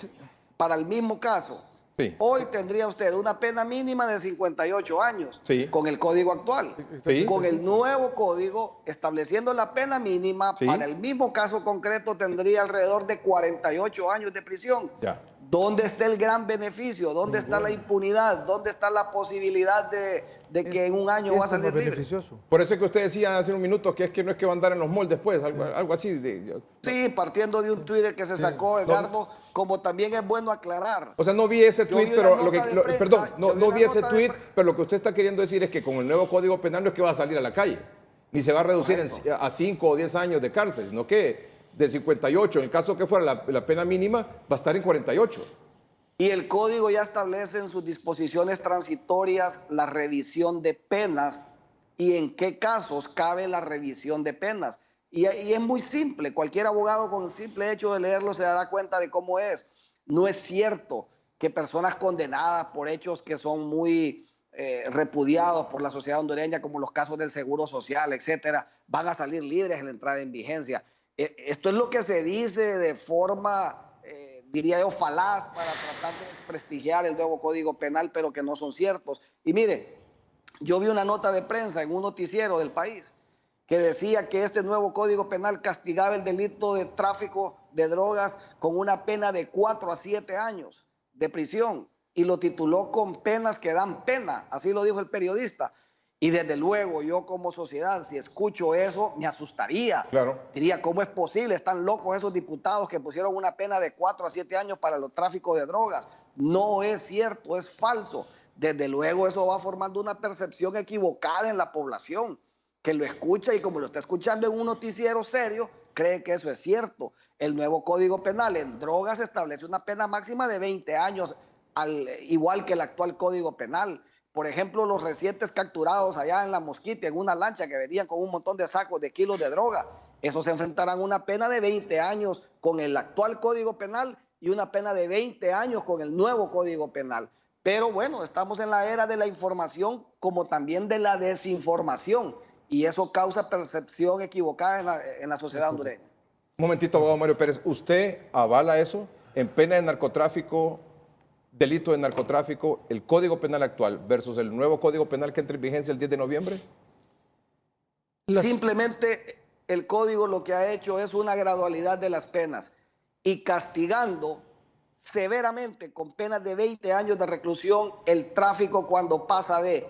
para el mismo caso. Sí. Hoy tendría usted una pena mínima de 58 años Sí. con el código actual. Sí. Con el nuevo código, estableciendo la pena mínima, Sí. para el mismo caso concreto tendría alrededor de 48 años de prisión. Ya. ¿Dónde está el gran beneficio? ¿Dónde está la impunidad? ¿Dónde está la posibilidad de que en un año va a salir libre? beneficioso. Por eso es que usted decía hace un minuto que no es que va a andar en los moldes, pues, algo así. Sí, partiendo de un Twitter que se sacó, Edgardo, como también es bueno aclarar. O sea, no vi ese Yo tweet, vi pero una nota de prensa, perdón, yo vi no una vi ese nota de tweet, pre- pero lo que usted está queriendo decir es que con el nuevo Código Penal no es que va a salir a la calle, ni se va a reducir a 5 o 10 años de cárcel, sino que de 58, en el caso que fuera la pena mínima, va a estar en 48. Y el código ya establece en sus disposiciones transitorias la revisión de penas y en qué casos cabe la revisión de penas. Y es muy simple, cualquier abogado con el simple hecho de leerlo se dará cuenta de cómo es. No es cierto que personas condenadas por hechos que son muy repudiados por la sociedad hondureña, como los casos del Seguro Social, etcétera, van a salir libres en la entrada en vigencia. Esto es lo que se dice de forma... diría yo, falaz para tratar de desprestigiar el nuevo Código Penal, pero que no son ciertos. Y mire, yo vi una nota de prensa en un noticiero del país que decía que este nuevo Código Penal castigaba el delito de tráfico de drogas con una pena de 4 a 7 años de prisión y lo tituló con penas que dan pena, así lo dijo el periodista. Y desde luego yo como sociedad, si escucho eso, me asustaría. Claro. Diría, ¿cómo es posible? Están locos esos diputados que pusieron una pena de 4 a 7 años para los tráficos de drogas. No es cierto, es falso. Desde luego eso va formando una percepción equivocada en la población, que lo escucha y como lo está escuchando en un noticiero serio, cree que eso es cierto. El nuevo Código Penal en drogas establece una pena máxima de 20 años, igual que el actual Código Penal. Por ejemplo, los recientes capturados allá en La Mosquita, en una lancha que venían con un montón de sacos de kilos de droga, esos se enfrentarán a una pena de 20 años con el actual Código Penal y una pena de 20 años con el nuevo Código Penal. Pero bueno, estamos en la era de la información como también de la desinformación, y eso causa percepción equivocada en la sociedad hondureña. Un momentito, abogado Mario Pérez, ¿usted avala eso en pena de narcotráfico, delito de narcotráfico, el Código Penal actual versus el nuevo Código Penal que entra en vigencia el 10 de noviembre? Simplemente el Código lo que ha hecho es una gradualidad de las penas y castigando severamente con penas de 20 años de reclusión el tráfico cuando pasa de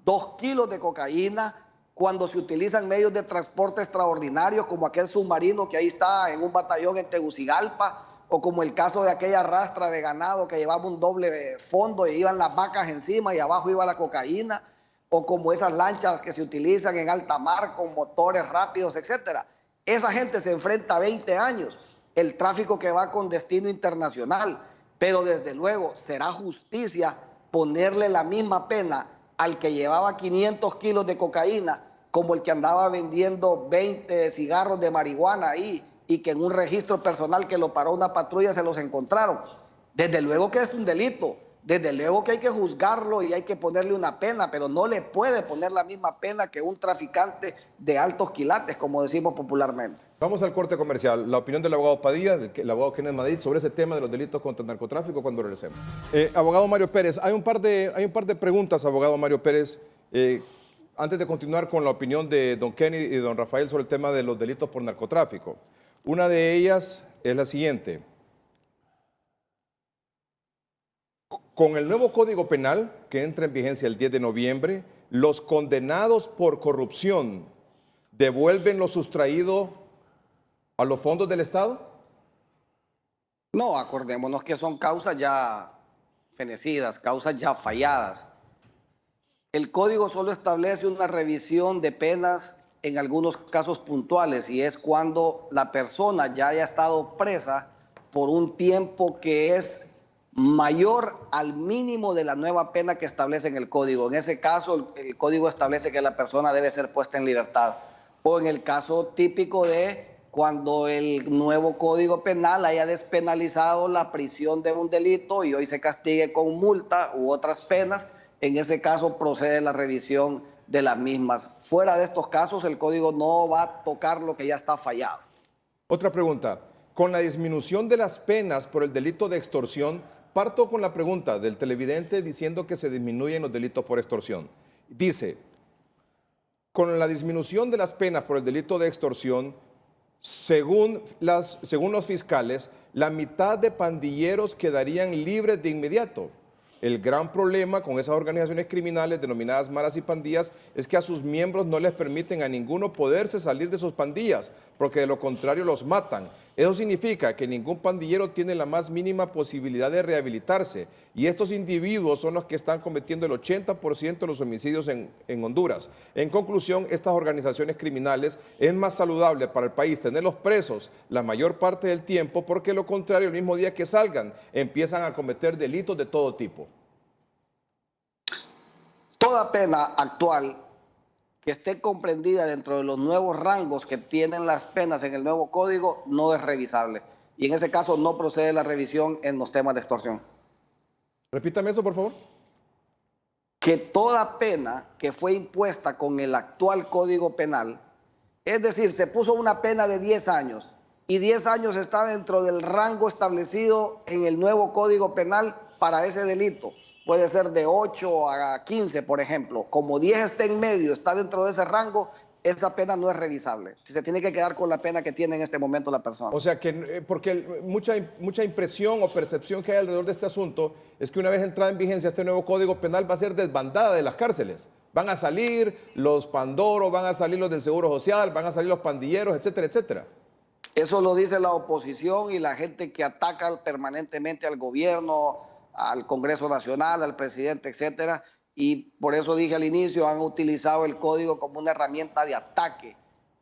2 kilos de cocaína, cuando se utilizan medios de transporte extraordinarios como aquel submarino que ahí está en un batallón en Tegucigalpa, o como el caso de aquella rastra de ganado que llevaba un doble fondo y iban las vacas encima y abajo iba la cocaína, o como esas lanchas que se utilizan en alta mar con motores rápidos, etcétera. Esa gente se enfrenta a 20 años, el tráfico que va con destino internacional, pero desde luego será justicia ponerle la misma pena al que llevaba 500 kilos de cocaína como el que andaba vendiendo 20 cigarros de marihuana ahí y que en un registro personal que lo paró una patrulla se los encontraron. Desde luego que es un delito, desde luego que hay que juzgarlo y hay que ponerle una pena, pero no le puede poner la misma pena que un traficante de altos quilates, como decimos popularmente. Vamos al corte comercial. La opinión del abogado Padilla, el abogado Kenneth Madrid, sobre ese tema de los delitos contra el narcotráfico cuando regresemos. Abogado Mario Pérez, hay un par de preguntas, abogado Mario Pérez, antes de continuar con la opinión de don Kenny y don Rafael sobre el tema de los delitos por narcotráfico. Una de ellas es la siguiente. Con el nuevo Código Penal, que entra en vigencia el 10 de noviembre, los condenados por corrupción devuelven lo sustraído a los fondos del Estado. No, acordémonos que son causas ya fenecidas, causas ya falladas. El Código solo establece una revisión de penas en algunos casos puntuales, y es cuando la persona ya haya estado presa por un tiempo que es mayor al mínimo de la nueva pena que establece en el Código. En ese caso, el Código establece que la persona debe ser puesta en libertad. O en el caso típico de cuando el nuevo Código Penal haya despenalizado la prisión de un delito y hoy se castigue con multa u otras penas, en ese caso procede la revisión de las mismas. Fuera de estos casos, el Código no va a tocar lo que ya está fallado. Otra pregunta. Con la disminución de las penas por el delito de extorsión, parto con la pregunta del televidente diciendo que se disminuyen los delitos por extorsión. Dice, con la disminución de las penas por el delito de extorsión, según los fiscales, la mitad de pandilleros quedarían libres de inmediato. El gran problema con esas organizaciones criminales denominadas maras y pandillas es que a sus miembros no les permiten a ninguno poderse salir de sus pandillas, porque de lo contrario los matan. Eso significa que ningún pandillero tiene la más mínima posibilidad de rehabilitarse, y estos individuos son los que están cometiendo el 80% de los homicidios en Honduras. En conclusión, estas organizaciones criminales es más saludable para el país tenerlos presos la mayor parte del tiempo, porque de lo contrario, el mismo día que salgan, empiezan a cometer delitos de todo tipo. Toda pena actual que esté comprendida dentro de los nuevos rangos que tienen las penas en el nuevo código no es revisable. Y en ese caso no procede la revisión en los temas de extorsión. Repítame eso, por favor. Que toda pena que fue impuesta con el actual Código Penal, es decir, se puso una pena de 10 años y 10 años está dentro del rango establecido en el nuevo Código Penal para ese delito. Puede ser de 8 a 15, por ejemplo. Como 10 está en medio, está dentro de ese rango, esa pena no es revisable. Se tiene que quedar con la pena que tiene en este momento la persona. O sea que, porque mucha impresión o percepción que hay alrededor de este asunto es que una vez entrada en vigencia este nuevo Código Penal va a ser desbandada de las cárceles. Van a salir los pandoros, van a salir los del Seguro Social, van a salir los pandilleros, etcétera, etcétera. Eso lo dice la oposición y la gente que ataca permanentemente al gobierno, al Congreso Nacional, al presidente, etcétera. Y por eso dije al inicio, han utilizado el código como una herramienta de ataque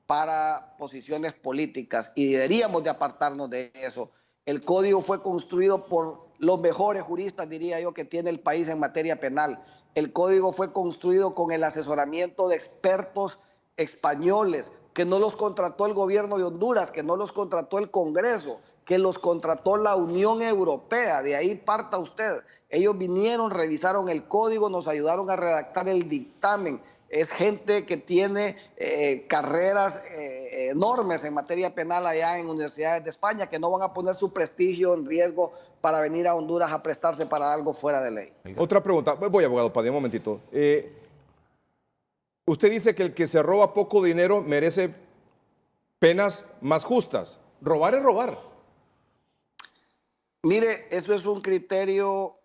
para posiciones políticas y deberíamos de apartarnos de eso. El código fue construido por los mejores juristas, diría yo, que tiene el país en materia penal. el código fue construido con el asesoramiento de expertos españoles, que no los contrató el gobierno de Honduras, que no los contrató el Congreso, que los contrató la Unión Europea. De ahí parta usted. Ellos vinieron, revisaron el código, nos ayudaron a redactar el dictamen. Es gente que tiene carreras enormes en materia penal allá en universidades de España, que no van a poner su prestigio en riesgo para venir a Honduras a prestarse para algo fuera de ley. Otra pregunta. Voy, abogado Padilla, un momentito. Usted dice que el que se roba poco dinero merece penas más justas. Robar es robar. Mire, eso es un criterio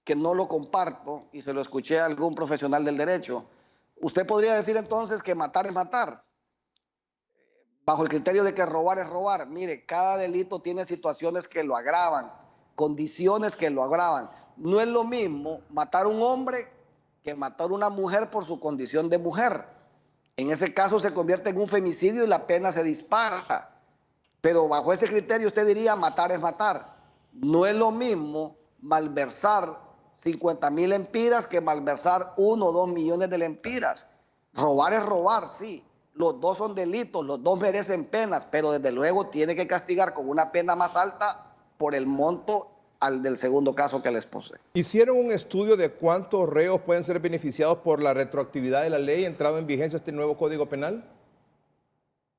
que no lo comparto y se lo escuché a algún profesional del derecho. Usted podría decir entonces que matar es matar, bajo el criterio de que robar es robar. Mire, cada delito tiene situaciones que lo agravan, condiciones que lo agravan. No es lo mismo matar a un hombre que matar a una mujer por su condición de mujer. En ese caso se convierte en un femicidio y la pena se dispara. Pero bajo ese criterio usted diría matar es matar. No es lo mismo malversar 50,000 lempiras que malversar 1 o 2 millones de lempiras. Robar es robar, sí. Los dos son delitos, los dos merecen penas, pero desde luego tiene que castigar con una pena más alta por el monto al del segundo caso que les posee. ¿Hicieron un estudio de cuántos reos pueden ser beneficiados por la retroactividad de la ley entrado en vigencia este nuevo Código Penal?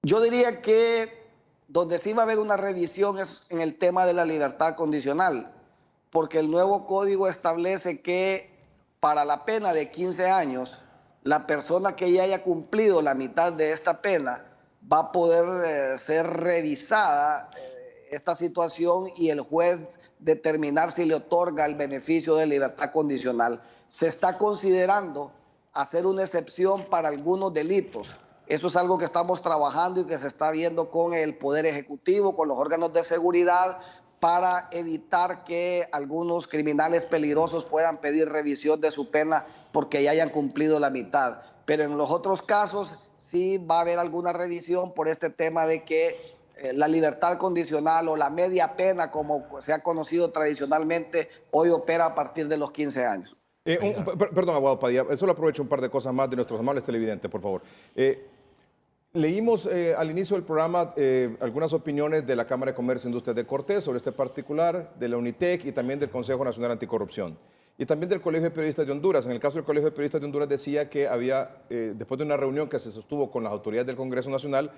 Yo diría que donde sí va a haber una revisión es en el tema de la libertad condicional, porque el nuevo código establece que para la pena de 15 años, la persona que ya haya cumplido la mitad de esta pena va a poder ser revisada esta situación y el juez determinar si le otorga el beneficio de libertad condicional. Se está considerando hacer una excepción para algunos delitos. Eso es algo que estamos trabajando y que se está viendo con el Poder Ejecutivo, con los órganos de seguridad, para evitar que algunos criminales peligrosos puedan pedir revisión de su pena porque ya hayan cumplido la mitad. Pero en los otros casos sí va a haber alguna revisión por este tema de que la libertad condicional o la media pena, como se ha conocido tradicionalmente, hoy opera a partir de los 15 años. Perdón, abogado Padilla, solo aprovecho un par de cosas más de nuestros amables televidentes, por favor. Leímos al inicio del programa algunas opiniones de la Cámara de Comercio e Industrias de Cortés sobre este particular, de la UNITEC y también del Consejo Nacional Anticorrupción. Y también del Colegio de Periodistas de Honduras. En el caso del Colegio de Periodistas de Honduras decía que había, después de una reunión que se sostuvo con las autoridades del Congreso Nacional,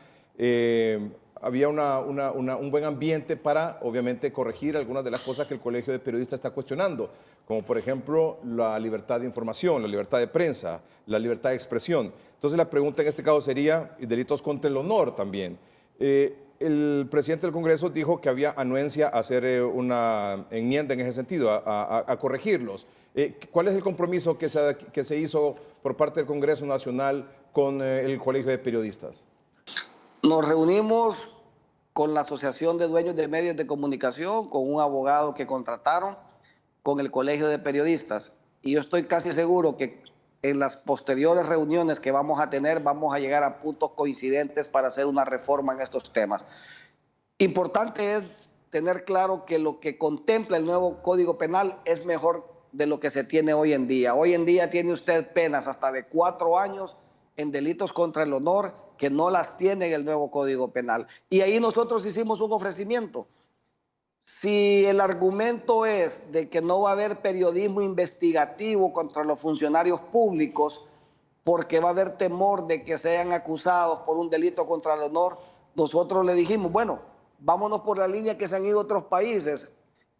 había un buen ambiente para, obviamente, corregir algunas de las cosas que el Colegio de Periodistas está cuestionando, como por ejemplo la libertad de información, la libertad de prensa, la libertad de expresión. Entonces la pregunta en este caso sería, y delitos contra el honor también. El presidente del Congreso dijo que había anuencia a hacer una enmienda en ese sentido, a corregirlos. ¿Cuál es el compromiso que se hizo por parte del Congreso Nacional con el Colegio de Periodistas? Nos reunimos con la Asociación de Dueños de Medios de Comunicación, con un abogado que contrataron, con el Colegio de Periodistas. Y yo estoy casi seguro que en las posteriores reuniones que vamos a tener, vamos a llegar a puntos coincidentes para hacer una reforma en estos temas. Importante es tener claro que lo que contempla el nuevo Código Penal es mejor de lo que se tiene hoy en día. Hoy en día tiene usted penas hasta de 4 años en delitos contra el honor que no las tiene en el nuevo Código Penal. Y ahí nosotros hicimos un ofrecimiento. Si el argumento es de que no va a haber periodismo investigativo contra los funcionarios públicos porque va a haber temor de que sean acusados por un delito contra el honor, nosotros le dijimos, bueno, vámonos por la línea que se han ido otros países.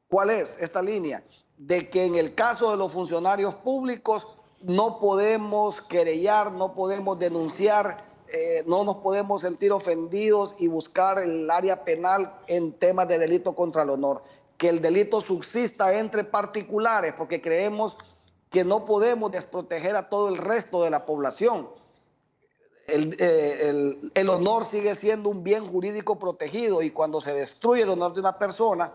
¿Cuál es esta línea? De que en el caso de los funcionarios públicos no podemos querellar, no podemos denunciar, no nos podemos sentir ofendidos y buscar el área penal en temas de delito contra el honor. Que el delito subsista entre particulares, porque creemos que no podemos desproteger a todo el resto de la población. El honor sigue siendo un bien jurídico protegido y cuando se destruye el honor de una persona,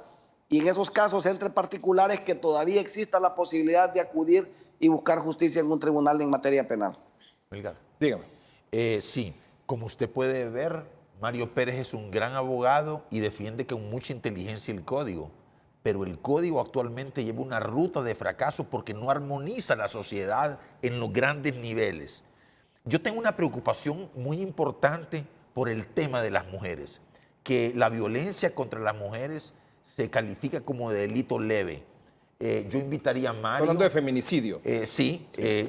y en esos casos entre particulares, que todavía exista la posibilidad de acudir y buscar justicia en un tribunal en materia penal. Melgar. Dígame. Sí, como usted puede ver, Mario Pérez es un gran abogado y defiende con mucha inteligencia el código, pero el código actualmente lleva una ruta de fracaso porque no armoniza la sociedad en los grandes niveles. Yo tengo una preocupación muy importante por el tema de las mujeres, que la violencia contra las mujeres se califica como de delito leve. Yo invitaría a Mario... Hablando de feminicidio.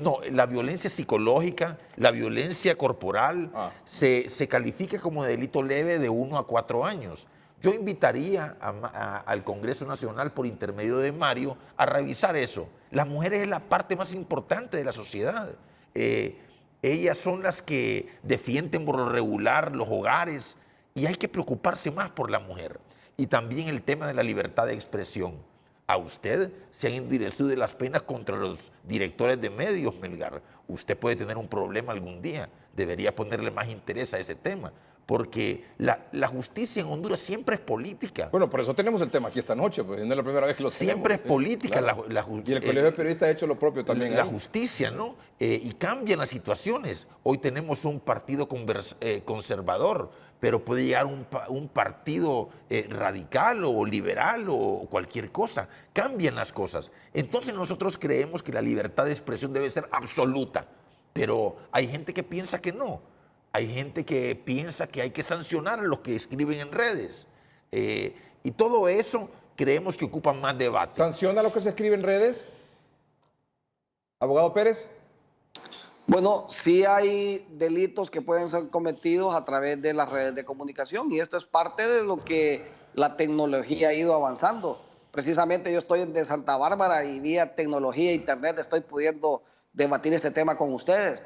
No, la violencia psicológica, la violencia corporal, se califica como de delito leve de 1 a 4 años. Yo invitaría al Congreso Nacional, por intermedio de Mario, a revisar eso. Las mujeres es la parte más importante de la sociedad. Ellas son las que defienden por lo regular los hogares y hay que preocuparse más por la mujer. Y también el tema de la libertad de expresión. A usted se han endurecido las penas contra los directores de medios, Melgar. Usted puede tener un problema algún día. Debería ponerle más interés a ese tema. Porque la justicia en Honduras siempre es política. Bueno, por eso tenemos el tema aquí esta noche, pues no es la primera vez que lo tenemos. Siempre es política. Claro. Y el Colegio de Periodistas ha hecho lo propio también. La justicia, ¿no? Y cambian las situaciones. Hoy tenemos un partido conservador, pero puede llegar un partido radical o liberal o cualquier cosa. Cambian las cosas. Entonces nosotros creemos que la libertad de expresión debe ser absoluta, pero hay gente que piensa que no. Hay gente que piensa que hay que sancionar a los que escriben en redes. Y todo eso creemos que ocupa más debate. ¿Sanciona lo que se escribe en redes? Abogado Pérez. Bueno, sí hay delitos que pueden ser cometidos a través de las redes de comunicación y esto es parte de lo que la tecnología ha ido avanzando. Precisamente yo estoy de Santa Bárbara y vía tecnología e internet estoy pudiendo debatir este tema con ustedes.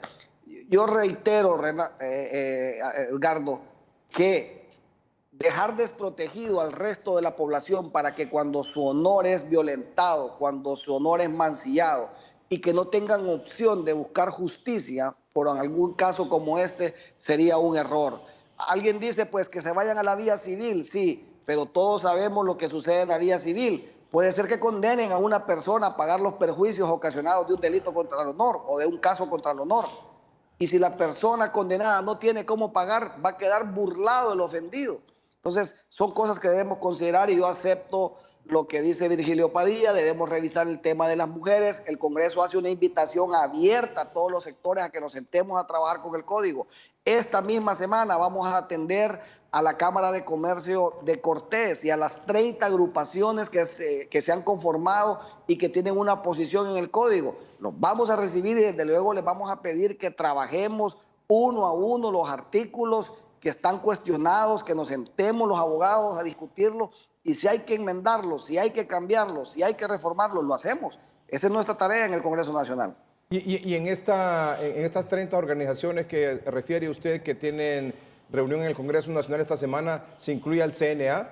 Yo reitero, Edgardo, que dejar desprotegido al resto de la población para que cuando su honor es violentado, cuando su honor es mancillado y que no tengan opción de buscar justicia por algún caso como este, sería un error. Alguien dice pues que se vayan a la vía civil, sí, pero todos sabemos lo que sucede en la vía civil. Puede ser que condenen a una persona a pagar los perjuicios ocasionados de un delito contra el honor o de un caso contra el honor. Y si la persona condenada no tiene cómo pagar, va a quedar burlado el ofendido. Entonces, son cosas que debemos considerar y yo acepto lo que dice Virgilio Padilla, debemos revisar el tema de las mujeres. El Congreso hace una invitación abierta a todos los sectores a que nos sentemos a trabajar con el código. Esta misma semana vamos a atender a la Cámara de Comercio de Cortés y a las 30 agrupaciones que se han conformado y que tienen una posición en el código. Los vamos a recibir y desde luego les vamos a pedir que trabajemos uno a uno los artículos que están cuestionados, que nos sentemos los abogados a discutirlos y si hay que enmendarlos, si hay que cambiarlos, si hay que reformarlos, lo hacemos. Esa es nuestra tarea en el Congreso Nacional. Y en estas 30 organizaciones que refiere usted que tienen reunión en el Congreso Nacional esta semana, ¿se incluye al CNA?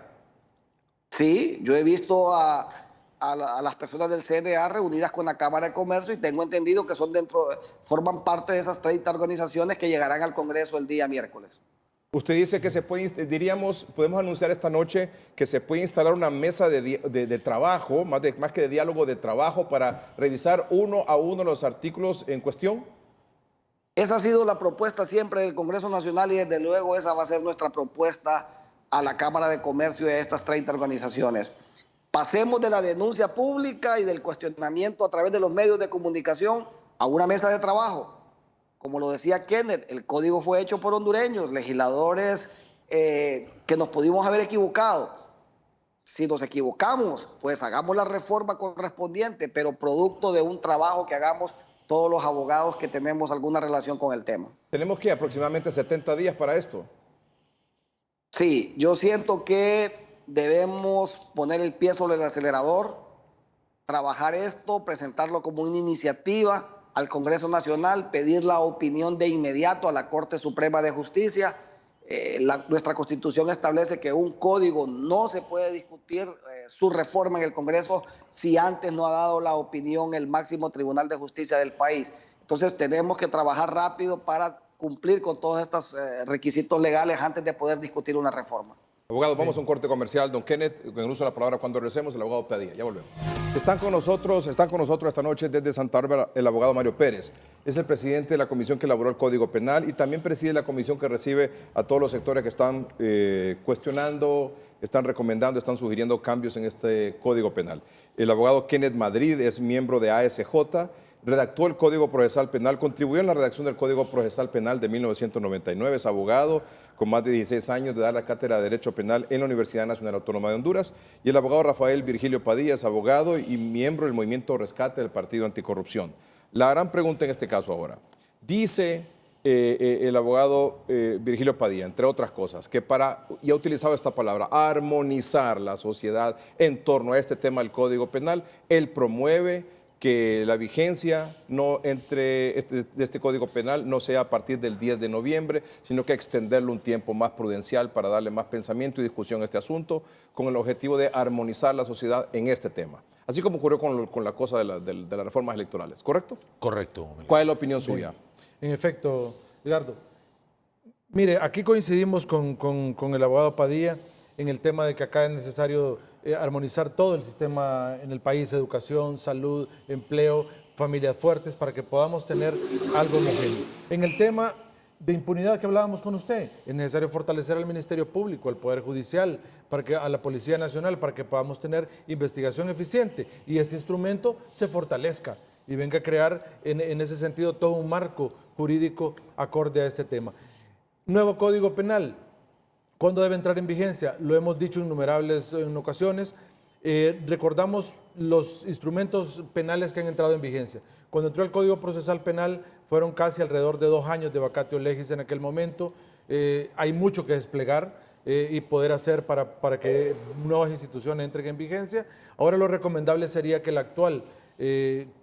Sí, yo he visto a las personas del CNA reunidas con la Cámara de Comercio y tengo entendido que forman parte de esas 30 organizaciones que llegarán al Congreso el día miércoles. Usted dice que se puede, podemos anunciar esta noche que se puede instalar una mesa de trabajo, más que de diálogo, de trabajo para revisar uno a uno los artículos en cuestión. Esa ha sido la propuesta siempre del Congreso Nacional y desde luego esa va a ser nuestra propuesta a la Cámara de Comercio y a estas 30 organizaciones. Pasemos de la denuncia pública y del cuestionamiento a través de los medios de comunicación a una mesa de trabajo. Como lo decía Kenneth, el código fue hecho por hondureños, legisladores que nos pudimos haber equivocado. Si nos equivocamos, pues hagamos la reforma correspondiente, pero producto de un trabajo que hagamos todos los abogados que tenemos alguna relación con el tema. ¿Tenemos que aproximadamente 70 días para esto? Sí, yo siento que debemos poner el pie sobre el acelerador, trabajar esto, presentarlo como una iniciativa al Congreso Nacional, pedir la opinión de inmediato a la Corte Suprema de Justicia. Nuestra Constitución establece que un código no se puede discutir su reforma en el Congreso si antes no ha dado la opinión el máximo Tribunal de Justicia del país. Entonces tenemos que trabajar rápido para cumplir con todos estos requisitos legales antes de poder discutir una reforma. Abogado, vamos a un corte comercial. Don Kenneth, con el uso de la palabra cuando regresemos, el abogado Padilla. Ya volvemos. Están con nosotros esta noche desde Santa Bárbara el abogado Mario Pérez. Es el presidente de la comisión que elaboró el Código Penal y también preside la comisión que recibe a todos los sectores que están cuestionando están recomendando, están sugiriendo cambios en este Código Penal. El abogado Kenneth Madrid es miembro de ASJ, redactó el Código Procesal Penal, contribuyó en la redacción del Código Procesal Penal de 1999, es abogado con más de 16 años de dar la cátedra de Derecho Penal en la Universidad Nacional Autónoma de Honduras, y el abogado Rafael Virgilio Padilla es abogado y miembro del Movimiento Rescate del Partido Anticorrupción. La gran pregunta en este caso ahora, dice el abogado Virgilio Padilla, entre otras cosas, que y ha utilizado esta palabra, armonizar la sociedad en torno a este tema del Código Penal, él promueve que la vigencia de este Código Penal no sea a partir del 10 de noviembre, sino que extenderlo un tiempo más prudencial para darle más pensamiento y discusión a este asunto, con el objetivo de armonizar la sociedad en este tema. Así como ocurrió con la cosa de las reformas electorales, ¿correcto? Correcto. ¿Cuál es la opinión suya? En efecto, Edgardo. Mire, aquí coincidimos con el abogado Padilla en el tema de que acá es necesario armonizar todo el sistema en el país, educación, salud, empleo, familias fuertes, para que podamos tener algo homogéneo. En el tema de impunidad que hablábamos con usted, es necesario fortalecer al Ministerio Público, al Poder Judicial, a la Policía Nacional, para que podamos tener investigación eficiente y este instrumento se fortalezca y venga a crear en ese sentido todo un marco jurídico acorde a este tema. Nuevo Código Penal. ¿Cuándo debe entrar en vigencia? Lo hemos dicho innumerables en ocasiones. Recordamos los instrumentos penales que han entrado en vigencia. Cuando entró el Código Procesal Penal fueron casi alrededor de 2 años de vacatio legis en aquel momento. Hay mucho que desplegar y poder hacer para que nuevas instituciones entren en vigencia. Ahora lo recomendable sería que el actual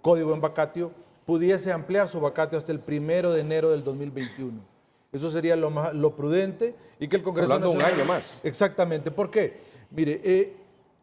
Código en vacatio pudiese ampliar su vacatio hasta el 1 de enero del 2021. Eso sería lo prudente y que el Congreso Hablando Nacional, un año más. Exactamente. ¿Por qué? Mire,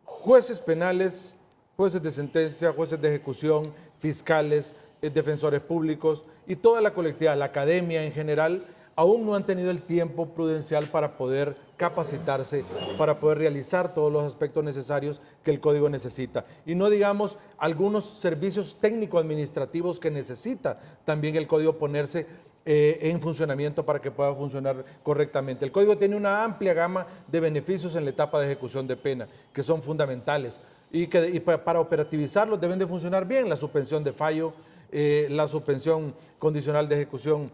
jueces penales, jueces de sentencia, jueces de ejecución, fiscales, defensores públicos y toda la colectividad, la academia en general, aún no han tenido el tiempo prudencial para poder capacitarse, para poder realizar todos los aspectos necesarios que el Código necesita. Y no digamos algunos servicios técnico-administrativos que necesita también el Código ponerse en funcionamiento para que pueda funcionar correctamente. El Código tiene una amplia gama de beneficios en la etapa de ejecución de pena, que son fundamentales, y para operativizarlos deben de funcionar bien: la suspensión de fallo, la suspensión condicional de ejecución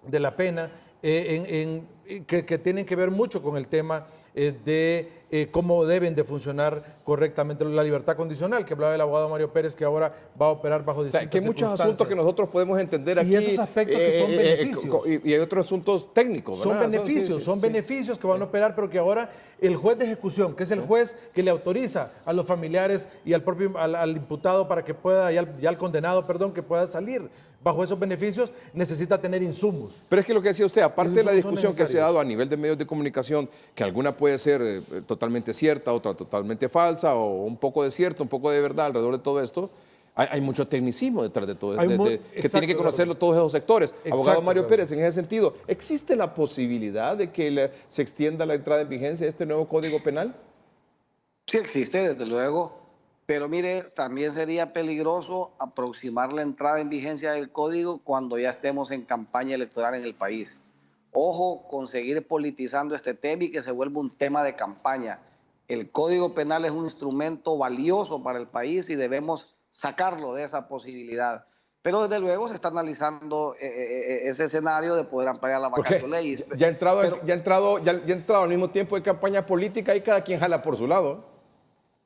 de la pena, que tienen que ver mucho con el tema de cómo deben de funcionar correctamente la libertad condicional, que hablaba el abogado Mario Pérez, que ahora va a operar bajo distintas que hay muchos asuntos que nosotros podemos entender aquí. Y esos aspectos que son beneficios. Y hay otros asuntos técnicos, ¿verdad? Son beneficios, son beneficios que van a operar, pero que ahora el juez de ejecución, que es el juez que le autoriza a los familiares y al imputado para que pueda, y al condenado, perdón, que pueda salir bajo esos beneficios, necesita tener insumos. Pero es que lo que decía usted, aparte de la Esos son discusión que se ha necesarios. dado a nivel de medios de comunicación, que alguna puede ser totalmente cierta, otra totalmente falsa, o un poco de cierto, un poco de verdad alrededor de todo esto, hay mucho tecnicismo detrás de todo esto, que tiene que conocerlo todos esos sectores. Abogado Mario Pérez, en ese sentido, ¿existe la posibilidad de que se extienda la entrada en vigencia de este nuevo Código Penal? Sí existe, desde luego, pero mire, también sería peligroso aproximar la entrada en vigencia del código cuando ya estemos en campaña electoral en el país. Ojo con seguir politizando este tema y que se vuelva un tema de campaña. El Código Penal es un instrumento valioso para el país y debemos sacarlo de esa posibilidad. Pero desde luego se está analizando ese escenario de poder ampliar la vacatio legis. Ya ha entrado al mismo tiempo de campaña política y cada quien jala por su lado.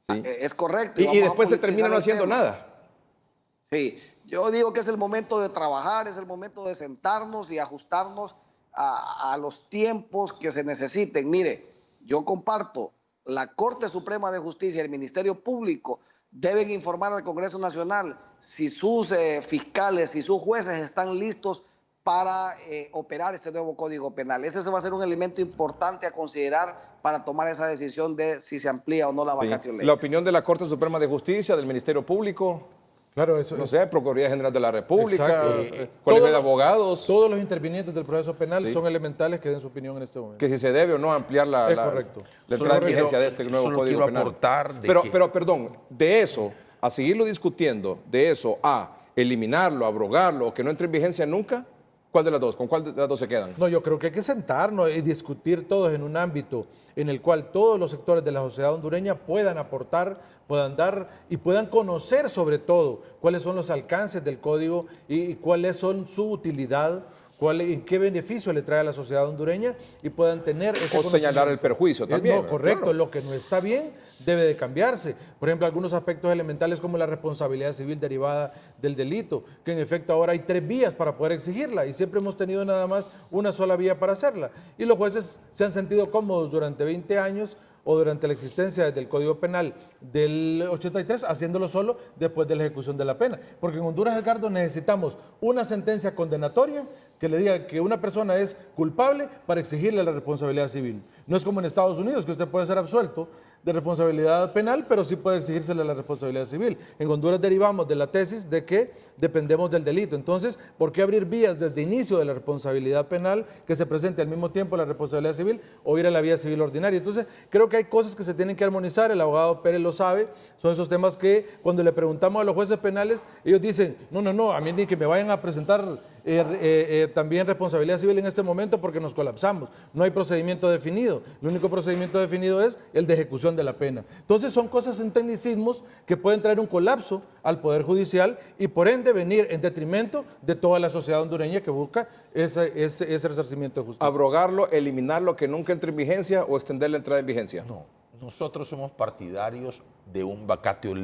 Sí. Es correcto. Y después se termina no haciendo nada. Sí, yo digo que es el momento de trabajar, es el momento de sentarnos y ajustarnos a los tiempos que se necesiten. Mire, yo comparto, la Corte Suprema de Justicia y el Ministerio Público deben informar al Congreso Nacional si sus fiscales, si sus jueces están listos para operar este nuevo Código Penal. Ese va a ser un elemento importante a considerar para tomar esa decisión de si se amplía o no la vacatio legis. La opinión de la Corte Suprema de Justicia, del Ministerio Público, Claro, eso no sé, Procuraduría General de la República, Exacto. Colegio de Abogados, Todos los intervinientes del proceso penal Sí. son elementales que den su opinión en este momento. que si se debe o no ampliar la correcto. entrada en Solo vigencia quiero- de este nuevo solo Código quiero Penal. aportar de Pero, que- perdón, de eso a seguirlo discutiendo, de eso a eliminarlo, abrogarlo o que no entre en vigencia nunca, ¿Cuál de las dos? ¿Con cuál de las dos se quedan? No, yo creo que hay que sentarnos y discutir todos en un ámbito en el cual todos los sectores de la sociedad hondureña puedan aportar, puedan dar y puedan conocer sobre todo cuáles son los alcances del código y cuáles son su utilidad, en qué beneficio le trae a la sociedad hondureña y puedan tener ese O señalar el perjuicio también. No, correcto, claro. lo que no está bien debe de cambiarse. Por ejemplo, algunos aspectos elementales como la responsabilidad civil derivada del delito, que en efecto ahora hay 3 vías para poder exigirla y siempre hemos tenido nada más una sola vía para hacerla. Y los jueces se han sentido cómodos durante 20 años o durante la existencia desde el Código Penal del 83, haciéndolo solo después de la ejecución de la pena. Porque en Honduras, Edgardo, necesitamos una sentencia condenatoria que le diga que una persona es culpable para exigirle la responsabilidad civil. No es como en Estados Unidos, que usted puede ser absuelto de responsabilidad penal, pero sí puede exigírsele la responsabilidad civil. En Honduras derivamos de la tesis de que dependemos del delito. Entonces, ¿por qué abrir vías desde inicio de la responsabilidad penal que se presente al mismo tiempo la responsabilidad civil o ir a la vía civil ordinaria? Entonces, creo que hay cosas que se tienen que armonizar, el abogado Pérez lo sabe, son esos temas que cuando le preguntamos a los jueces penales, ellos dicen, no, a mí ni que me vayan a presentar también responsabilidad civil en este momento porque nos colapsamos. No hay procedimiento definido. El único procedimiento definido es el de ejecución de la pena. Entonces son cosas en tecnicismos que pueden traer un colapso al Poder Judicial y por ende venir en detrimento de toda la sociedad hondureña que busca ese resarcimiento de justicia. ¿Abrogarlo, eliminarlo, que nunca entre en vigencia o extender la entrada en vigencia? No, nosotros somos partidarios de un vacatio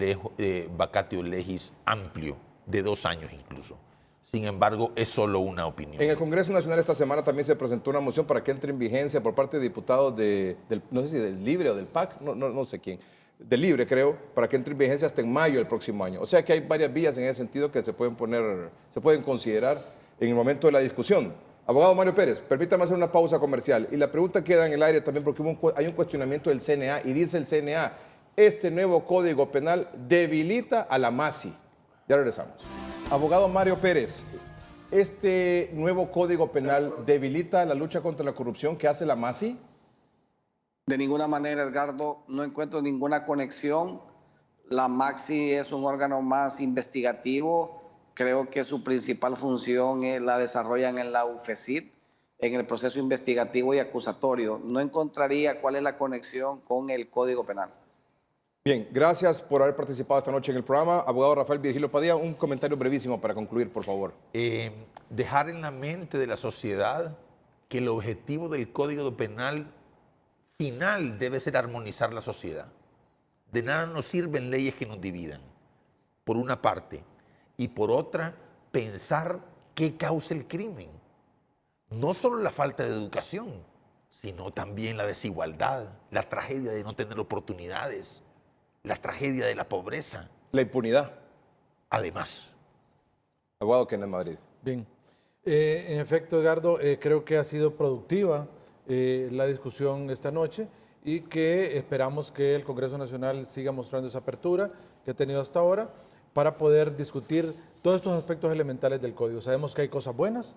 legis amplio, de 2 años incluso. Sin embargo, es solo una opinión. En el Congreso Nacional esta semana también se presentó una moción para que entre en vigencia por parte de diputados no sé si del Libre o del PAC, no sé quién, del Libre creo, para que entre en vigencia hasta en mayo del próximo año. O sea que hay varias vías en ese sentido que se pueden considerar en el momento de la discusión. Abogado Mario Pérez, permítame hacer una pausa comercial. Y la pregunta queda en el aire también porque hay un cuestionamiento del CNA y dice el CNA, este nuevo Código Penal debilita a la MASI. Ya regresamos. Abogado Mario Pérez, ¿este nuevo Código Penal debilita la lucha contra la corrupción que hace la MASI? De ninguna manera, Edgardo, no encuentro ninguna conexión. La MASI es un órgano más investigativo. Creo que su principal función la desarrollan en la UFECIT, en el proceso investigativo y acusatorio. No encontraría cuál es la conexión con el Código Penal. Bien, gracias por haber participado esta noche en el programa. Abogado Rafael Virgilio Padilla, un comentario brevísimo para concluir, por favor. Dejar en la mente de la sociedad que el objetivo del Código Penal final debe ser armonizar la sociedad. De nada nos sirven leyes que nos dividan, por una parte, y por otra, pensar qué causa el crimen. No solo la falta de educación, sino también la desigualdad, la tragedia de no tener oportunidades, la tragedia de la pobreza. La impunidad. Además. Abogado Kenneth Madrid. Bien. En efecto, Edgardo, creo que ha sido productiva la discusión esta noche y que esperamos que el Congreso Nacional siga mostrando esa apertura que ha tenido hasta ahora para poder discutir todos estos aspectos elementales del Código. Sabemos que hay cosas buenas,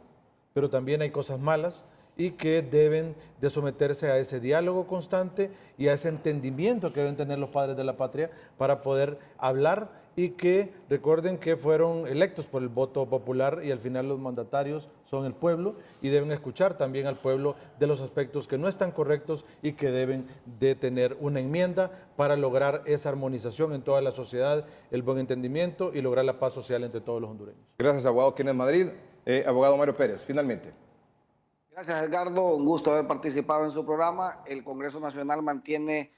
pero también hay cosas malas y que deben de someterse a ese diálogo constante y a ese entendimiento que deben tener los padres de la patria para poder hablar y que recuerden que fueron electos por el voto popular y al final los mandatarios son el pueblo y deben escuchar también al pueblo de los aspectos que no están correctos y que deben de tener una enmienda para lograr esa armonización en toda la sociedad, el buen entendimiento y lograr la paz social entre todos los hondureños. Gracias, abogado Kenneth Madrid. Abogado Mario Pérez, finalmente. Gracias, Edgardo. Un gusto haber participado en su programa. El Congreso Nacional mantiene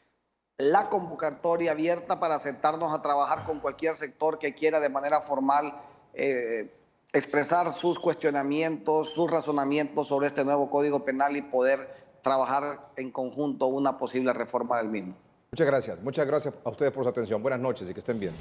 la convocatoria abierta para sentarnos a trabajar con cualquier sector que quiera de manera formal expresar sus cuestionamientos, sus razonamientos sobre este nuevo Código Penal y poder trabajar en conjunto una posible reforma del mismo. Muchas gracias a ustedes por su atención. Buenas noches y que estén bien.